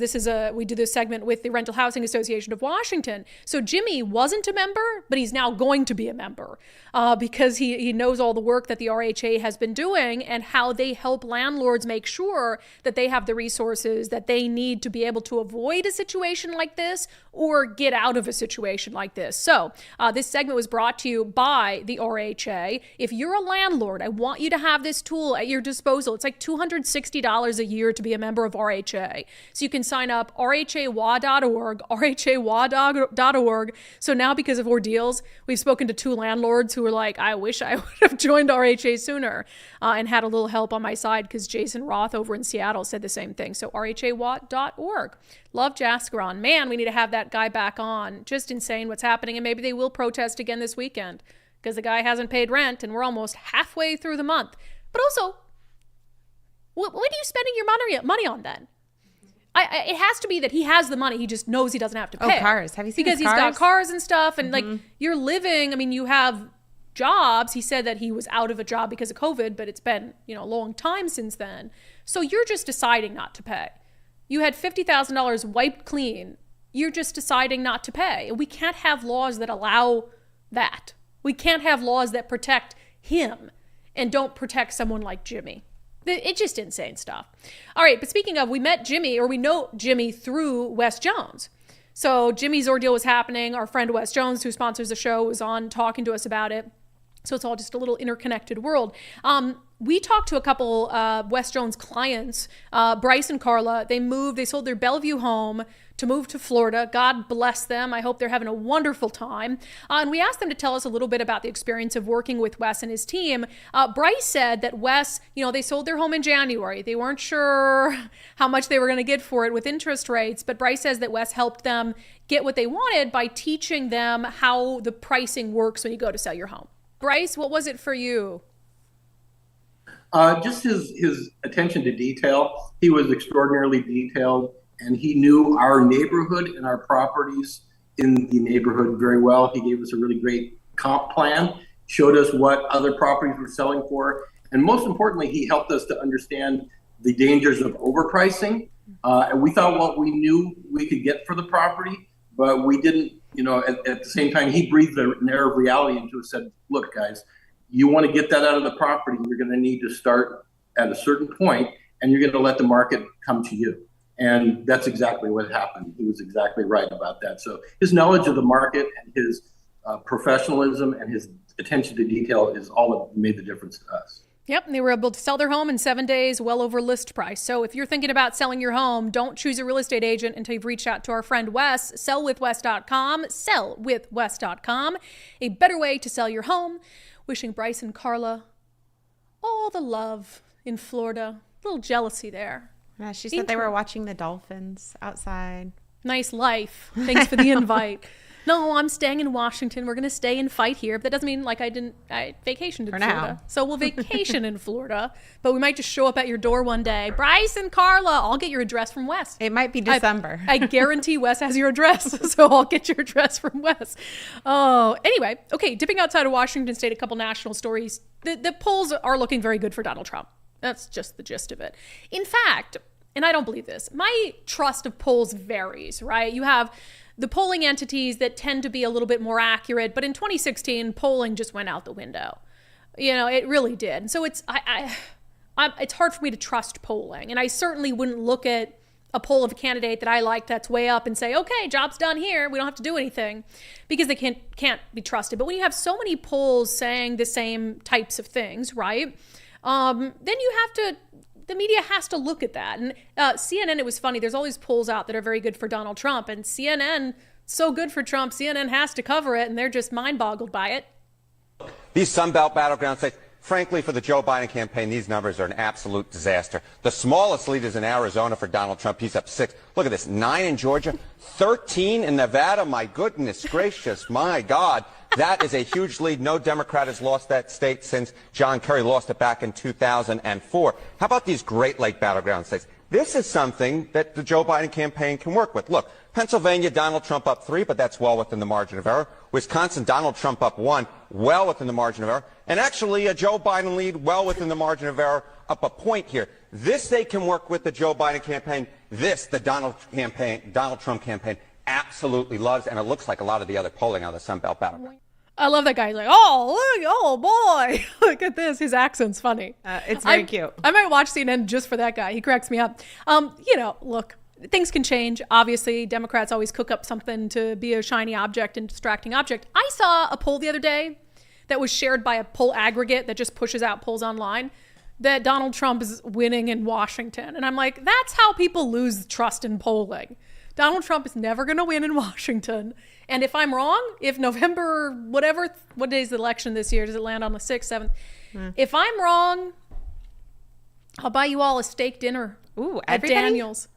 Speaker 1: we do this segment with the Rental Housing Association of Washington. So Jimmy wasn't a member, but he's now going to be a member because he knows all the work that the RHA has been doing and how they help landlords make sure that they have the resources that they need to be able to avoid a situation like this or get out of a situation like this. So this segment was brought to you by the RHA. If you're a landlord, I want you to have this tool at your disposal. It's like $260 a year to be a member of RHA. So you can sign up rhawa.org, rhawa.org. So now because of ordeals, we've spoken to 2 landlords who were like, I wish I would have joined RHA sooner and had a little help on my side because Jason Roth over in Seattle said the same thing. So rhawa.org. Love Jaskaron. Man, we need to have that guy back on. Just insane what's happening. And maybe they will protest again this weekend because the guy hasn't paid rent and we're almost halfway through the month. But also, what are you spending your money on then? It has to be that he has the money. He just knows he doesn't have to pay.
Speaker 6: Oh, cars. Have you seen
Speaker 1: because
Speaker 6: his cars?
Speaker 1: He's got cars and stuff. And like you're living, I mean, you have jobs. He said that he was out of a job because of COVID, but it's been, a long time since then. So you're just deciding not to pay. You had $50,000 wiped clean. You're just deciding not to pay. And we can't have laws that allow that. We can't have laws that protect him and don't protect someone like Jimmy. It's just insane stuff. All right, but speaking of, we know Jimmy through Wes Jones. So Jimmy's ordeal was happening. Our friend Wes Jones, who sponsors the show, was on talking to us about it. So it's all just a little interconnected world. We talked to a couple Wes Jones clients, Bryce and Carla. They sold their Bellevue home to move to Florida. God bless them. I hope they're having a wonderful time. And we asked them to tell us a little bit about the experience of working with Wes and his team. Bryce said that Wes, they sold their home in January. They weren't sure how much they were going to get for it with interest rates, but Bryce says that Wes helped them get what they wanted by teaching them how the pricing works when you go to sell your home. Bryce, what was it for you?
Speaker 8: Just his attention to detail. He was extraordinarily detailed, and he knew our neighborhood and our properties in the neighborhood very well. He gave us a really great comp plan, showed us what other properties were selling for, and most importantly, he helped us to understand the dangers of overpricing. And we thought what we knew we could get for the property, but we didn't, at the same time, he breathed an air of reality into us, said, look, guys, you want to get that out of the property, you're going to need to start at a certain point, and you're going to let the market come to you. And that's exactly what happened. He was exactly right about that. So his knowledge of the market and his professionalism and his attention to detail is all that made the difference to us.
Speaker 1: Yep, and they were able to sell their home in 7 days, well over list price. So if you're thinking about selling your home, don't choose a real estate agent until you've reached out to our friend Wes. Sellwithwes.com, sellwithwes.com, a better way to sell your home. Wishing Bryce and Carla all the love in Florida. A little jealousy there.
Speaker 6: Yeah, she said they were watching the dolphins outside.
Speaker 1: Nice life. Thanks for the invite. No, I'm staying in Washington. We're going to stay and fight here. But that doesn't mean I vacationed in Florida.
Speaker 6: Now.
Speaker 1: So we'll vacation in Florida. But we might just show up at your door one day. Bryce and Carla, I'll get your address from Wes.
Speaker 6: It might be December.
Speaker 1: I guarantee Wes has your address. So I'll get your address from Wes. Oh, anyway. Okay, dipping outside of Washington State, a couple national stories. The polls are looking very good for Donald Trump. That's just the gist of it. In fact, and I don't believe this, my trust of polls varies, right? You have the polling entities that tend to be a little bit more accurate, but in 2016, polling just went out the window. It really did. And so it's hard for me to trust polling. And I certainly wouldn't look at a poll of a candidate that I like that's way up and say, okay, job's done here. We don't have to do anything, because they can't be trusted. But when you have so many polls saying the same types of things, right? Then the media has to look at that. And CNN, it was funny. There's all these polls out that are very good for Donald Trump, and CNN, so good for Trump, CNN has to cover it, and they're just mind-boggled by it.
Speaker 9: These Sunbelt battleground states, frankly, for the Joe Biden campaign, these numbers are an absolute disaster. The smallest lead is in Arizona for Donald Trump. He's up 6. Look at this, 9 in Georgia, 13 in Nevada. My goodness gracious, my God. That is a huge lead. No Democrat has lost that state since John Kerry lost it back in 2004. How about these Great Lake battleground states? This is something that the Joe Biden campaign can work with. Look, Pennsylvania, Donald Trump up 3, but that's well within the margin of error. Wisconsin, Donald Trump up 1, well within the margin of error. And actually, a Joe Biden lead well within the margin of error, up a point here. This they can work with the Joe Biden campaign. This, the Donald Trump campaign absolutely loves, and it looks like a lot of the other polling on the Sun Belt battleground.
Speaker 1: I love that guy. He's like, oh, look, oh boy, look at this. His accent's funny.
Speaker 6: It's very cute.
Speaker 1: I might watch CNN just for that guy. He cracks me up. Look, things can change. Obviously, Democrats always cook up something to be a shiny object and distracting object. I saw a poll the other day that was shared by a poll aggregate that just pushes out polls online that Donald Trump is winning in Washington. And I'm like, that's how people lose trust in polling. Donald Trump is never going to win in Washington. And if I'm wrong, if November, whatever, what day is the election this year? Does it land on the 6th, 7th? If I'm wrong, I'll buy you all a steak dinner.
Speaker 6: Ooh,
Speaker 1: at Daniel's.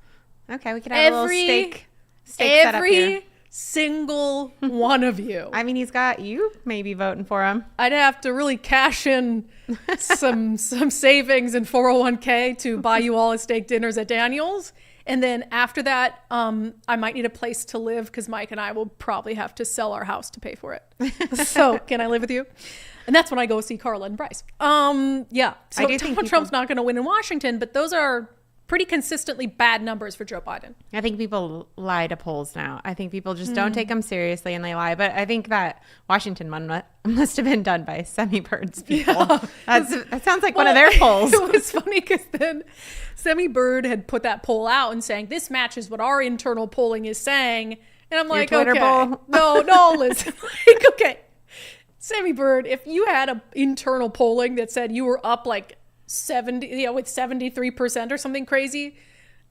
Speaker 6: Okay, we could have a little steak set up here.
Speaker 1: Every single one of you.
Speaker 6: I mean, he's got you maybe voting for him.
Speaker 1: I'd have to really cash in some savings in 401k to buy you all a steak dinners at Daniel's. And then after that, I might need a place to live because Mike and I will probably have to sell our house to pay for it. So can I live with you? And that's when I go see Carla and Bryce. Yeah. So Donald Trump's not going to win in Washington, but those are pretty consistently bad numbers for Joe Biden.
Speaker 6: I think people lie to polls now. I think people just don't take them seriously and they lie. But I think that Washington one must have been done by Semi-Bird's people. Yeah. That sounds like one of their polls.
Speaker 1: It was funny because then Semi-Bird had put that poll out and saying, this matches what our internal polling is saying. And I'm like,
Speaker 6: Twitter
Speaker 1: okay.
Speaker 6: poll?
Speaker 1: No, listen. Like, okay. Semi-Bird, if you had an internal polling that said you were up like 70, with 73% or something crazy,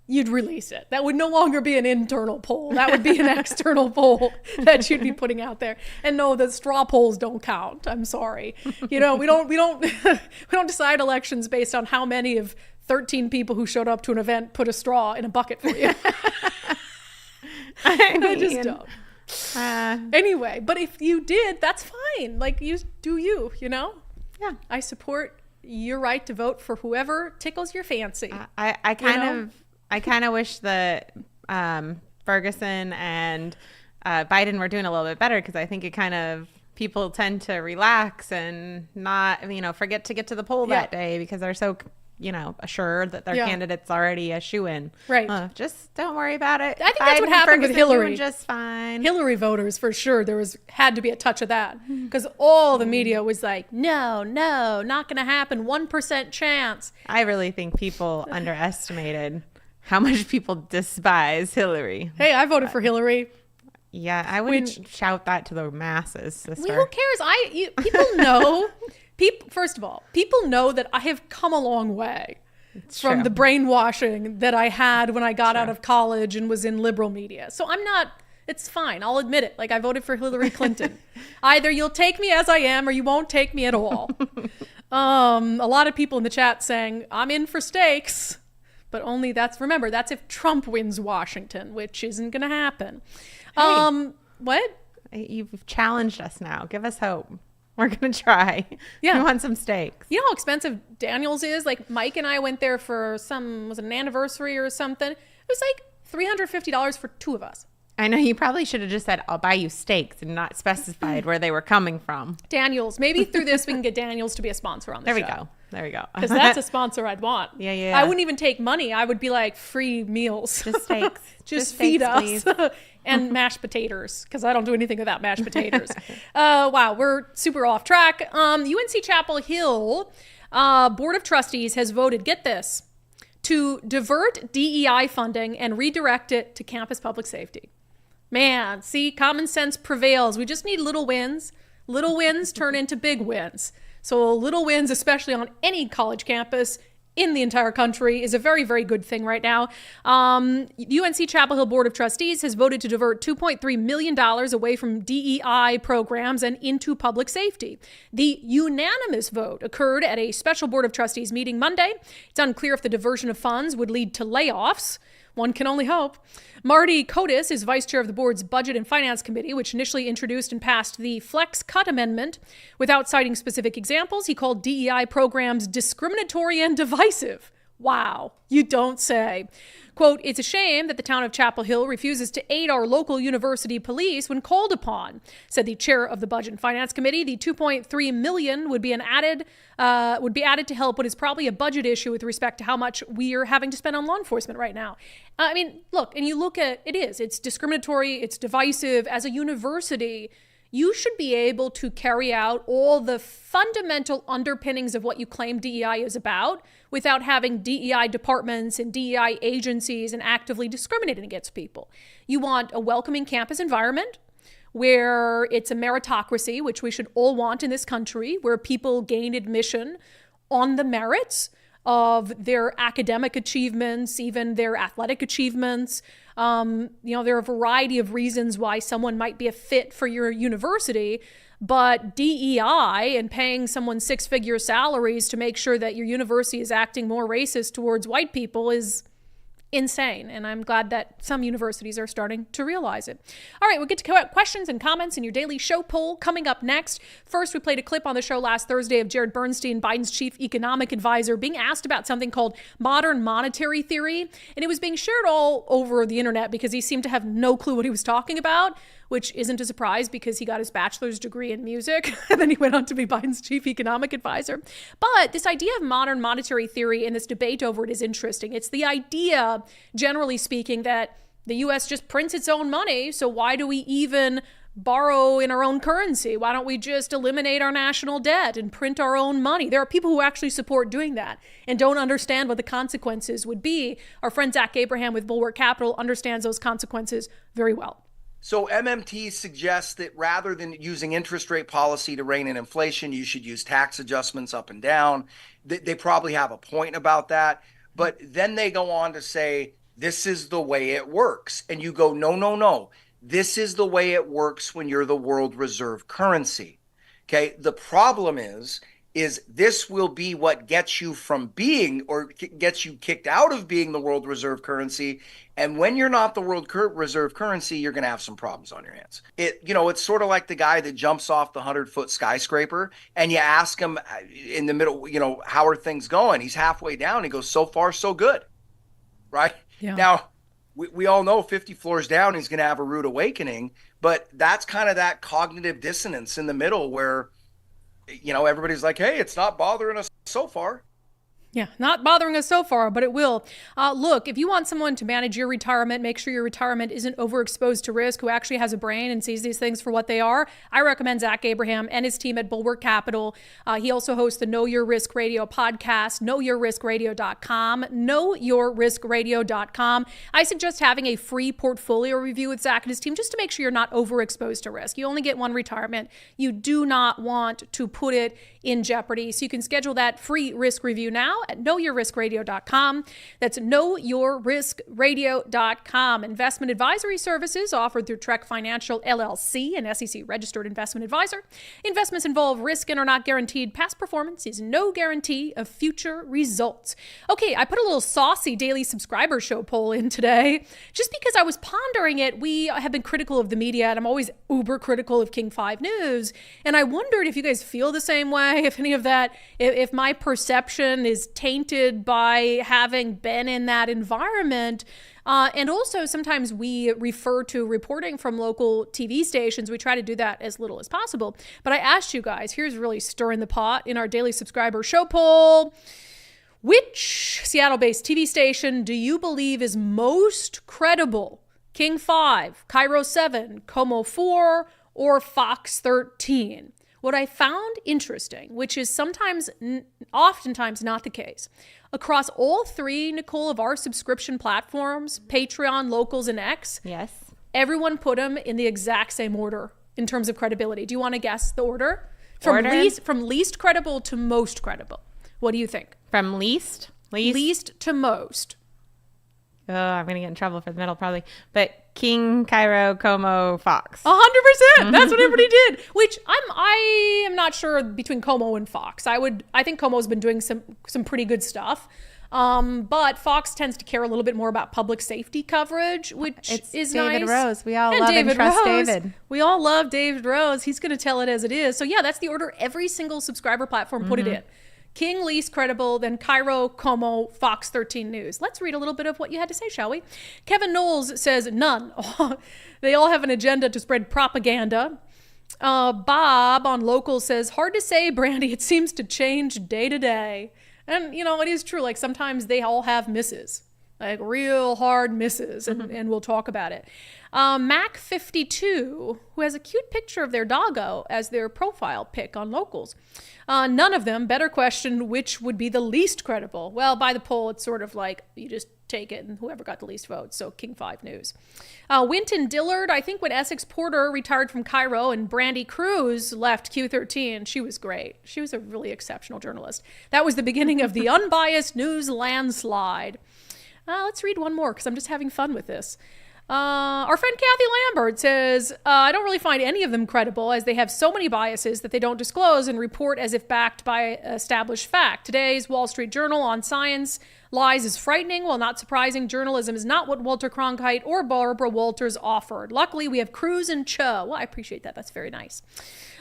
Speaker 1: you'd release it. That would no longer be an internal poll. That would be an external poll that you'd be putting out there. And no, the straw polls don't count. I'm sorry. We don't we don't decide elections based on how many of 13 people who showed up to an event put a straw in a bucket for you. I just don't. Anyway, but if you did, that's fine. Like, you do you,
Speaker 6: Yeah.
Speaker 1: I support your right to vote for whoever tickles your fancy.
Speaker 6: I kind of wish that Ferguson and Biden were doing a little bit better, because I think it kind of, people tend to relax and not, forget to get to the poll that day because they're so, assured that their candidate's already a shoo-in.
Speaker 1: Right.
Speaker 6: Just don't worry about it.
Speaker 1: I think that's what happened with Hillary.
Speaker 6: Just fine.
Speaker 1: Hillary voters, for sure, had to be a touch of that, because all the media was like, no, not going to happen. 1% chance.
Speaker 6: I really think people underestimated how much people despise Hillary.
Speaker 1: Hey, I voted for Hillary.
Speaker 6: Yeah, I wouldn't shout that to the masses, sister.
Speaker 1: Well, who cares? People know. First of all, people know that I have come a long way from the brainwashing that I had when I got out of college and was in liberal media. So it's fine. I'll admit it. Like, I voted for Hillary Clinton. Either you'll take me as I am or you won't take me at all. A lot of people in the chat saying, I'm in for steaks. But remember, that's if Trump wins Washington, which isn't going to happen.
Speaker 6: Hey,
Speaker 1: what?
Speaker 6: You've challenged us now. Give us hope. We're going to try.
Speaker 1: Yeah.
Speaker 6: We want some steaks.
Speaker 1: You know how expensive Daniel's is? Like, Mike and I went there for was it an anniversary or something? It was like $350 for two of us.
Speaker 6: I know, you probably should have just said, I'll buy you steaks, and not specified where they were coming from.
Speaker 1: Daniel's. Maybe through this we can get Daniel's to be a sponsor on the show.
Speaker 6: There we go.
Speaker 1: Because that's a sponsor I'd want.
Speaker 6: Yeah.
Speaker 1: I wouldn't even take money. I would be like, free meals.
Speaker 6: Just steaks.
Speaker 1: Just feed
Speaker 6: steaks,
Speaker 1: us. And mashed potatoes, because I don't do anything without mashed potatoes. Wow, we're super off track. UNC Chapel Hill Board of Trustees has voted, get this, to divert DEI funding and redirect it to campus public safety. Man, see, common sense prevails. We just need little wins. Little wins turn into big wins. So little wins, especially on any college campus in the entire country, is a very, very good thing right now. UNC Chapel Hill Board of Trustees has voted to divert $2.3 million away from DEI programs and into public safety. The unanimous vote occurred at a special Board of Trustees meeting Monday. It's unclear if the diversion of funds would lead to layoffs. One can only hope. Marty Kotis is vice chair of the board's Budget and Finance Committee, which initially introduced and passed the Flex Cut Amendment. Without citing specific examples, he called DEI programs discriminatory and divisive. Wow, you don't say. Quote, it's a shame that the town of Chapel Hill refuses to aid our local university police when called upon, said the chair of the Budget and Finance Committee. The $2.3 million would be added to help what is probably a budget issue with respect to how much we are having to spend on law enforcement right now. I mean, look, and you look at it's discriminatory, it's divisive. As a university, you should be able to carry out all the fundamental underpinnings of what you claim DEI is about without having DEI departments and DEI agencies and actively discriminating against people. You want a welcoming campus environment where it's a meritocracy, which we should all want in this country, where people gain admission on the merits of their academic achievements, even their athletic achievements. There are a variety of reasons why someone might be a fit for your university, but DEI and paying someone six-figure salaries to make sure that your university is acting more racist towards white people is insane. And I'm glad that some universities are starting to realize it. All right, we'll get to questions and comments in your daily show poll coming up next. First, we played a clip on the show last Thursday of Jared Bernstein, Biden's chief economic advisor, being asked about something called modern monetary theory. And it was being shared all over the internet because he seemed to have no clue what he was talking about, which isn't a surprise because he got his bachelor's degree in music and then he went on to be Biden's chief economic advisor. But this idea of modern monetary theory and this debate over it is interesting. It's the idea, generally speaking, that the U.S. just prints its own money, so why do we even borrow in our own currency? Why don't we just eliminate our national debt and print our own money? There are people who actually support doing that and don't understand what the consequences would be. Our friend Zach Abraham with Bulwark Capital understands those consequences very well.
Speaker 10: So MMT suggests that rather than using interest rate policy to rein in inflation, you should use tax adjustments up and down. They probably have a point about that. But then they go on to say, this is the way it works. And you go, no. This is the way it works when you're the world reserve currency. Okay. The problem is this will be what gets you from being or gets you kicked out of being the world reserve currency. And when you're not the world reserve currency, you're going to have some problems on your hands. It's sort of like the guy that jumps off the 100-foot skyscraper and you ask him in the middle, how are things going? He's halfway down. He goes, so far, so good. Right? Yeah. Now, we all know 50 floors down, he's going to have a rude awakening, but that's kind of that cognitive dissonance in the middle where, everybody's like, hey, it's not bothering us so far.
Speaker 1: Yeah, not bothering us so far, but it will. Look, if you want someone to manage your retirement, make sure your retirement isn't overexposed to risk, who actually has a brain and sees these things for what they are, I recommend Zach Abraham and his team at Bulwark Capital. He also hosts the Know Your Risk Radio podcast, knowyourriskradio.com, knowyourriskradio.com. I suggest having a free portfolio review with Zach and his team just to make sure you're not overexposed to risk. You only get one retirement. You do not want to put it in jeopardy. So you can schedule that free risk review now at knowyourriskradio.com. That's knowyourriskradio.com. Investment advisory services offered through Trek Financial LLC, an SEC registered investment advisor. Investments involve risk and are not guaranteed. Past performance is no guarantee of future results. Okay, I put a little saucy daily subscriber show poll in today just because I was pondering it. We have been critical of the media, and I'm always uber critical of King 5 News. And I wondered if you guys feel the same way, if any of that, if my perception is tainted by having been in that environment. And also sometimes we refer to reporting from local TV stations. We try to do that as little as possible. But I asked you guys, here's really stirring the pot in our daily subscriber show poll. Which Seattle-based TV station do you believe is most credible? King 5, Cairo 7, Como 4, or Fox 13? What I found interesting, which is oftentimes not the case, across all three, Nicole, of our subscription platforms, Patreon, Locals, and X,
Speaker 6: yes,
Speaker 1: everyone put them in the exact same order in terms of credibility. Do you want to guess the order? From least credible to most credible. What do you think?
Speaker 6: From least
Speaker 1: to most.
Speaker 6: Oh, I'm going to get in trouble for the middle probably. But King, Cairo, Como, Fox.
Speaker 1: 100%. That's what everybody did. Which I am not sure between Como and Fox. I think Como's been doing some pretty good stuff. But Fox tends to care a little bit more about public safety coverage, which is
Speaker 6: David
Speaker 1: nice.
Speaker 6: Rose. We all love and trust David.
Speaker 1: We all love David Rose. He's going to tell it as it is. So yeah, that's the order every single subscriber platform put it in. King least credible, then Cairo, Como, Fox 13 News. Let's read a little bit of what you had to say, shall we? Kevin Knowles says none. They all have an agenda to spread propaganda. Bob on Local says, hard to say, Brandi. It seems to change day to day. And, you know, it is true. Like, sometimes they all have misses. Like, real hard misses. And we'll talk about it. Mac52, who has a cute picture of their doggo as their profile pic on Locals. None of them. Better question, which would be the least credible? Well, by the poll, it's sort of like you just take it and whoever got the least votes. So King 5 News. Winton Dillard, I think when Essex Porter retired from Cairo and Brandi Kruse left Q13, she was great. She was a really exceptional journalist. That was the beginning of the unbiased news landslide. Let's read one more because I'm just having fun with this. Our friend Kathy Lambert says, I don't really find any of them credible as they have so many biases that they don't disclose and report as if backed by established fact. Today's Wall Street Journal on science lies is frightening. While not surprising, journalism is not what Walter Cronkite or Barbara Walters offered. Luckily, we have Kruse and Cho. Well, I appreciate that. That's very nice.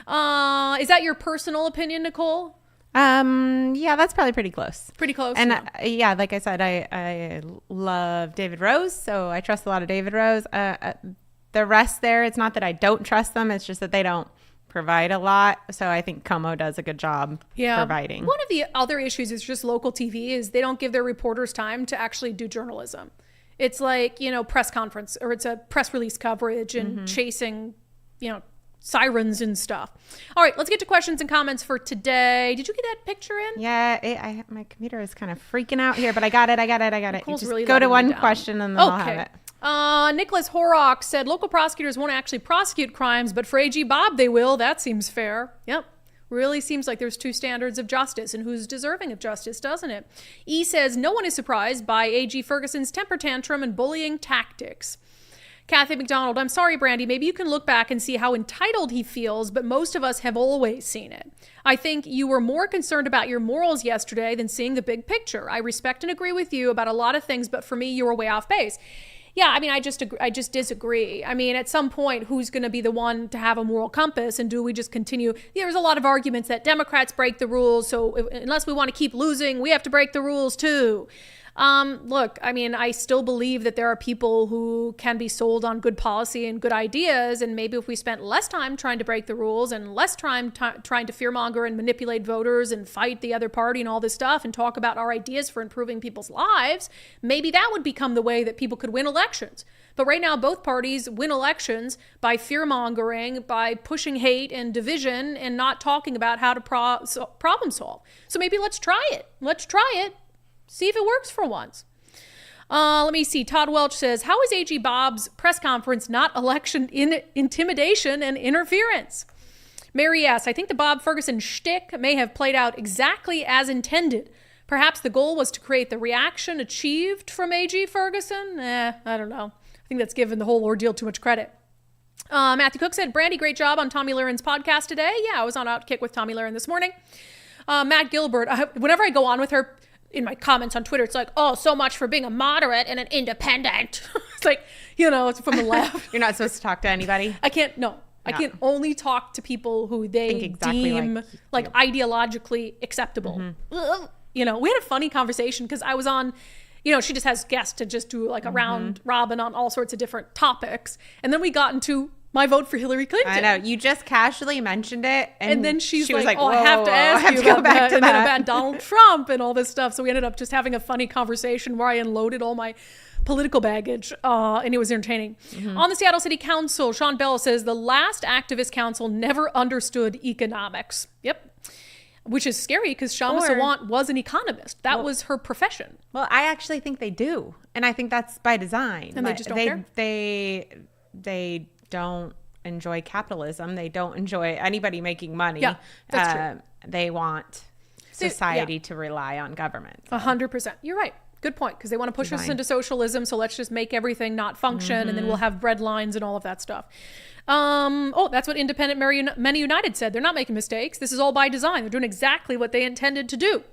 Speaker 1: Is that your personal opinion, Nicole?
Speaker 6: Yeah, that's probably pretty close.
Speaker 1: Pretty close.
Speaker 6: And yeah, like I said, I love David Rose, so I trust a lot of David Rose. The rest there, it's not that I don't trust them, it's just that they don't provide a lot. So I think Como does a good job providing.
Speaker 1: One of the other issues is just local TV is they don't give their reporters time to actually do journalism. It's like, you know, press conference or it's a press release coverage and chasing, you know, sirens and stuff. All right, let's get to questions and comments for today. Did you get that picture in?
Speaker 6: Yeah, my computer is kind of freaking out here, but I got it. You just
Speaker 1: really
Speaker 6: go to one
Speaker 1: down.
Speaker 6: question and then I'll have it.
Speaker 1: Nicholas Horrock said local prosecutors won't actually prosecute crimes, but for AG Bob they will. That seems fair. Yep. Really seems like there's two standards of justice and who's deserving of justice, doesn't it? E says no one is surprised by AG Ferguson's temper tantrum and bullying tactics. Kathy McDonald, I'm sorry, Brandi, maybe you can look back and see how entitled he feels, but most of us have always seen it. I think you were more concerned about your morals yesterday than seeing the big picture. I respect and agree with you about a lot of things, but for me, you were way off base. Yeah, I mean, I just disagree. I mean, at some point, who's going to be the one to have a moral compass? And do we just continue? There's a lot of arguments that Democrats break the rules. So unless we want to keep losing, we have to break the rules too. Look, I mean, I still believe that there are people who can be sold on good policy and good ideas. And maybe if we spent less time trying to break the rules and less time trying to fearmonger and manipulate voters and fight the other party and all this stuff and talk about our ideas for improving people's lives, maybe that would become the way that people could win elections. But right now, both parties win elections by fear-mongering, by pushing hate and division and not talking about how to problem solve. So maybe let's try it. See if it works for once. Let me see. Todd Welch says, how is AG Bob's press conference not election intimidation and interference? Mary S., I think the Bob Ferguson shtick may have played out exactly as intended. Perhaps the goal was to create the reaction achieved from AG Ferguson? I don't know. I think that's given the whole ordeal too much credit. Matthew Cook said, Brandi, great job on Tomi Lahren's podcast today. Yeah, I was on Outkick with Tomi Lahren this morning. Matt Gilbert, whenever I go on with her, in my comments on Twitter, it's like, oh, so much for being a moderate and an independent. It's like, you know, it's from the left.
Speaker 6: You're not supposed to talk to anybody?
Speaker 1: I can't only talk to people who they deem like ideologically acceptable. You know, we had a funny conversation because I was on, you know, she just has guests to just do like a round robin on all sorts of different topics. And then we got into my vote for Hillary Clinton.
Speaker 6: I know. You just casually mentioned it. And
Speaker 1: then she was like,
Speaker 6: oh,
Speaker 1: I have to ask you about that. And then about Donald Trump and all this stuff. So we ended up just having a funny conversation where I unloaded all my political baggage, and it was entertaining. On the Seattle City Council, Sean Bell says the last activist council never understood economics. Yep. Which is scary because Shama Sawant was an economist. That was her profession.
Speaker 6: Well, I actually think they do. And I think that's by design.
Speaker 1: And they just don't care?
Speaker 6: They don't enjoy capitalism. They don't enjoy anybody making money.
Speaker 1: Yeah, that's true.
Speaker 6: They want society to rely on government.
Speaker 1: 100%. You're right. Good point. Because they want to push us into socialism. So let's just make everything not function. And then we'll have bread lines and all of that stuff. That's what Independent Many United said. They're not making mistakes. This is all by design. They're doing exactly what they intended to do.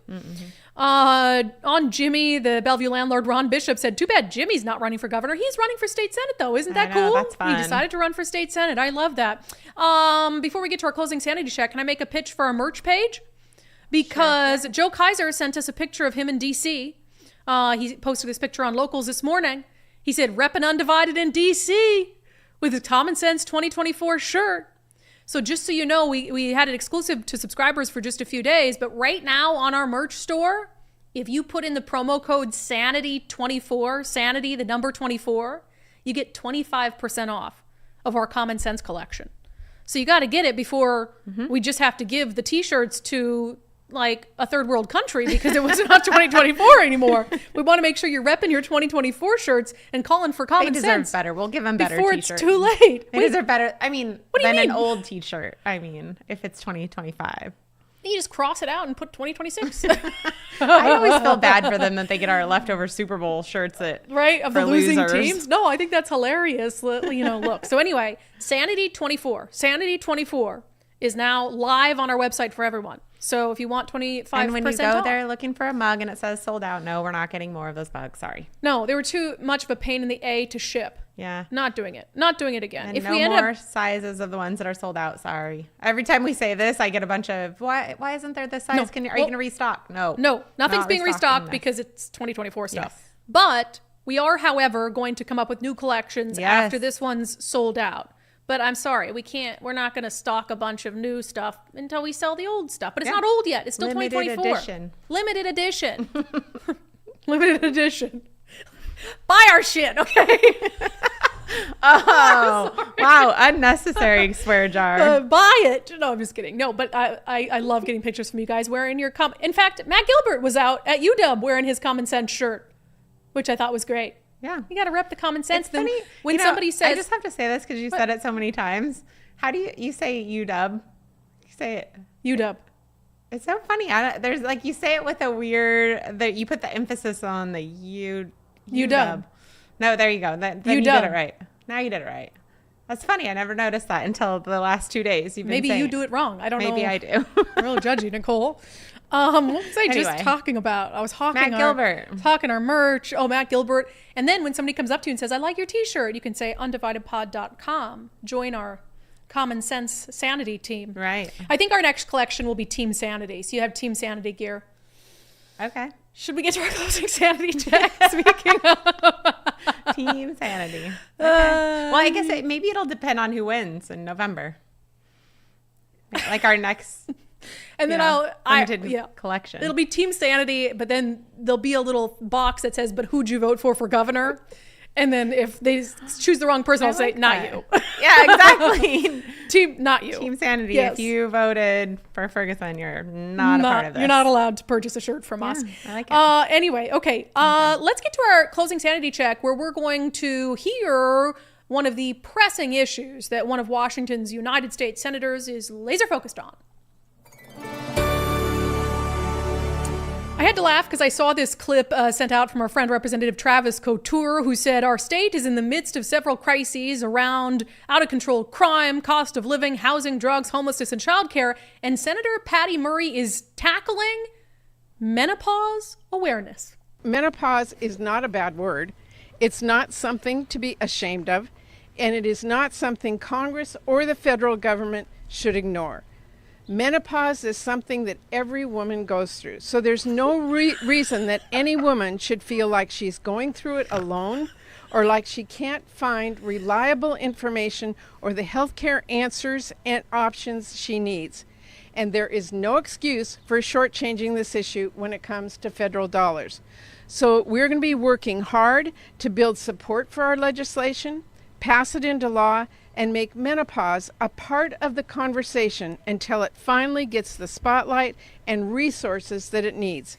Speaker 1: On Jimmy, the Bellevue landlord, Ron Bishop said, too bad Jimmy's not running for governor. He's running for state senate, though. Isn't that cool?
Speaker 6: That's fun.
Speaker 1: He decided to run for state senate. I love that. Before we get to our closing sanity check, can I make a pitch for our merch page? because Joe Kaiser sent us a picture of him in D.C. He posted this picture on Locals this morning. He said, "Reppin' undivided in D.C. with his Common Sense 2024 shirt." So just so you know, we had it exclusive to subscribers for just a few days, but right now on our merch store, if you put in the promo code SANITY24, SANITY, the number 24, you get 25% off of our Common Sense collection. So you got to get it before we just have to give the t-shirts to like a third world country because it was not 2024 anymore. We want to make sure you're repping your 2024 shirts and calling for Common Sense.
Speaker 6: They deserve better. We'll give them better
Speaker 1: before
Speaker 6: t-shirts.
Speaker 1: It's too late.
Speaker 6: They deserve better. I mean,
Speaker 1: what do you mean?
Speaker 6: An old t-shirt. I mean, if it's 2025.
Speaker 1: You just cross it out and put 2026.
Speaker 6: I always feel bad for them that they get our leftover Super Bowl shirts of
Speaker 1: the losing
Speaker 6: losers.
Speaker 1: teams. No, I think that's hilarious. Look. So anyway, Sanity24 is now live on our website for everyone. So if you want 25%
Speaker 6: and when you go
Speaker 1: off,
Speaker 6: there looking for a mug and it says sold out, no, we're not getting more of those mugs. Sorry.
Speaker 1: No, they were too much of a pain in the A to ship.
Speaker 6: Yeah.
Speaker 1: Not doing it. Not doing it again.
Speaker 6: And no more sizes of the ones that are sold out. Sorry. Every time we say this, I get a bunch of, why isn't there this size?
Speaker 1: No.
Speaker 6: Are you going to restock? No.
Speaker 1: No, nothing's being restocked because it's 2024 stuff.
Speaker 6: Yes.
Speaker 1: But we are, however, going to come up with new collections after this one's sold out. But I'm sorry, we're not going to stock a bunch of new stuff until we sell the old stuff. But it's not old yet. It's still
Speaker 6: Limited
Speaker 1: 2024.
Speaker 6: Edition.
Speaker 1: Limited edition. Limited edition. Buy our shit, okay?
Speaker 6: Oh, wow. Unnecessary swear jar.
Speaker 1: Buy it. No, I'm just kidding. No, but I love getting pictures from you guys wearing your In fact, Matt Gilbert was out at UW wearing his Common Sense shirt, which I thought was great.
Speaker 6: Yeah.
Speaker 1: You got to rep the Common Sense.
Speaker 6: It's funny.
Speaker 1: When somebody says...
Speaker 6: I just have to say this because you said it so many times. How do you say UW? You say it.
Speaker 1: UW.
Speaker 6: It's so funny. There's like, you say it with a weird... you put the emphasis on the UW. No, there you go. Then you did it right. Now you did it right. That's funny. I never noticed that until the last 2 days.
Speaker 1: Maybe you do it wrong. I don't know.
Speaker 6: Maybe I do.
Speaker 1: I'm really judgy, Nicole. What was I just talking about? I was hawking
Speaker 6: Matt Gilbert.
Speaker 1: Talking our merch. Oh, Matt Gilbert. And then when somebody comes up to you and says, "I like your t-shirt," you can say undividedpod.com. Join our Common Sense Sanity team.
Speaker 6: Right.
Speaker 1: I think our next collection will be Team Sanity. So you have Team Sanity gear.
Speaker 6: Okay.
Speaker 1: Should we get to our closing sanity check? Speaking of
Speaker 6: Team Sanity. Okay. Well, I guess maybe it'll depend on who wins in November. Like our next...
Speaker 1: And then
Speaker 6: collection.
Speaker 1: It'll be Team Sanity, but then there'll be a little box that says, "But who'd you vote for governor?" And then if they choose the wrong person, I'll say, "Not you."
Speaker 6: Yeah, exactly.
Speaker 1: Not you.
Speaker 6: Team Sanity. Yes. If you voted for Ferguson, you're not a part of this.
Speaker 1: You're not allowed to purchase a shirt from us.
Speaker 6: I like it.
Speaker 1: Anyway, okay. Let's get to our closing sanity check, where we're going to hear one of the pressing issues that one of Washington's United States senators is laser focused on. I had to laugh because I saw this clip sent out from our friend Representative Travis Couture, who said our state is in the midst of several crises around out-of-control crime, cost of living, housing, drugs, homelessness, and childcare. And Senator Patty Murray is tackling menopause awareness.
Speaker 11: Menopause is not a bad word. It's not something to be ashamed of, and it is not something Congress or the federal government should ignore. Menopause is something that every woman goes through. So there's no reason that any woman should feel like she's going through it alone or like she can't find reliable information or the healthcare answers and options she needs. And there is no excuse for shortchanging this issue when it comes to federal dollars. So we're going to be working hard to build support for our legislation, pass it into law, and make menopause a part of the conversation until it finally gets the spotlight and resources that it needs.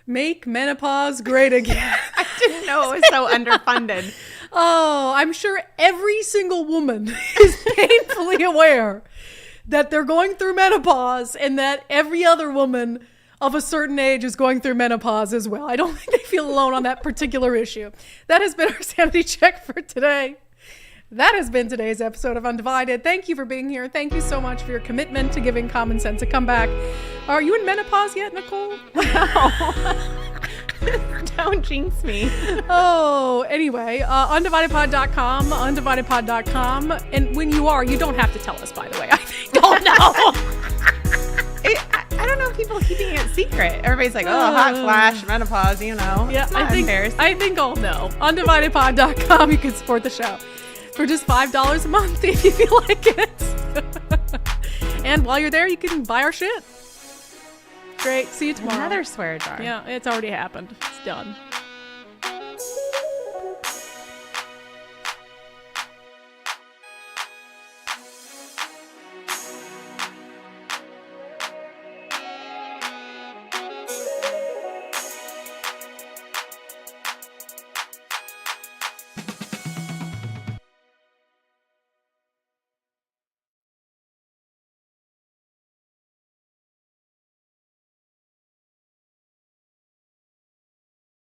Speaker 1: Make menopause great again.
Speaker 6: I didn't know it was so underfunded.
Speaker 1: Oh, I'm sure every single woman is painfully aware that they're going through menopause and that every other woman of a certain age is going through menopause as well. I don't think they feel alone on that particular issue. That has been our sanity check for today. That has been today's episode of Undivided. Thank you for being here. Thank you so much for your commitment to giving Common Sense a comeback. Are you in menopause yet, Nicole?
Speaker 6: Don't jinx me.
Speaker 1: Oh, anyway, undividedpod.com, undividedpod.com. And when you are, you don't have to tell us, by the way. I think I'll know.
Speaker 6: I don't know if people people keeping it secret? Everybody's like, oh, hot flash, menopause, you know.
Speaker 1: Yeah,
Speaker 6: It's not embarrassing.
Speaker 1: I think I'll know. undividedpod.com. You can support the show for just $5 a month if you feel like it. And while you're there, you can buy our shit. Great. See you tomorrow.
Speaker 6: Another swear jar.
Speaker 1: Yeah, it's already happened. It's done.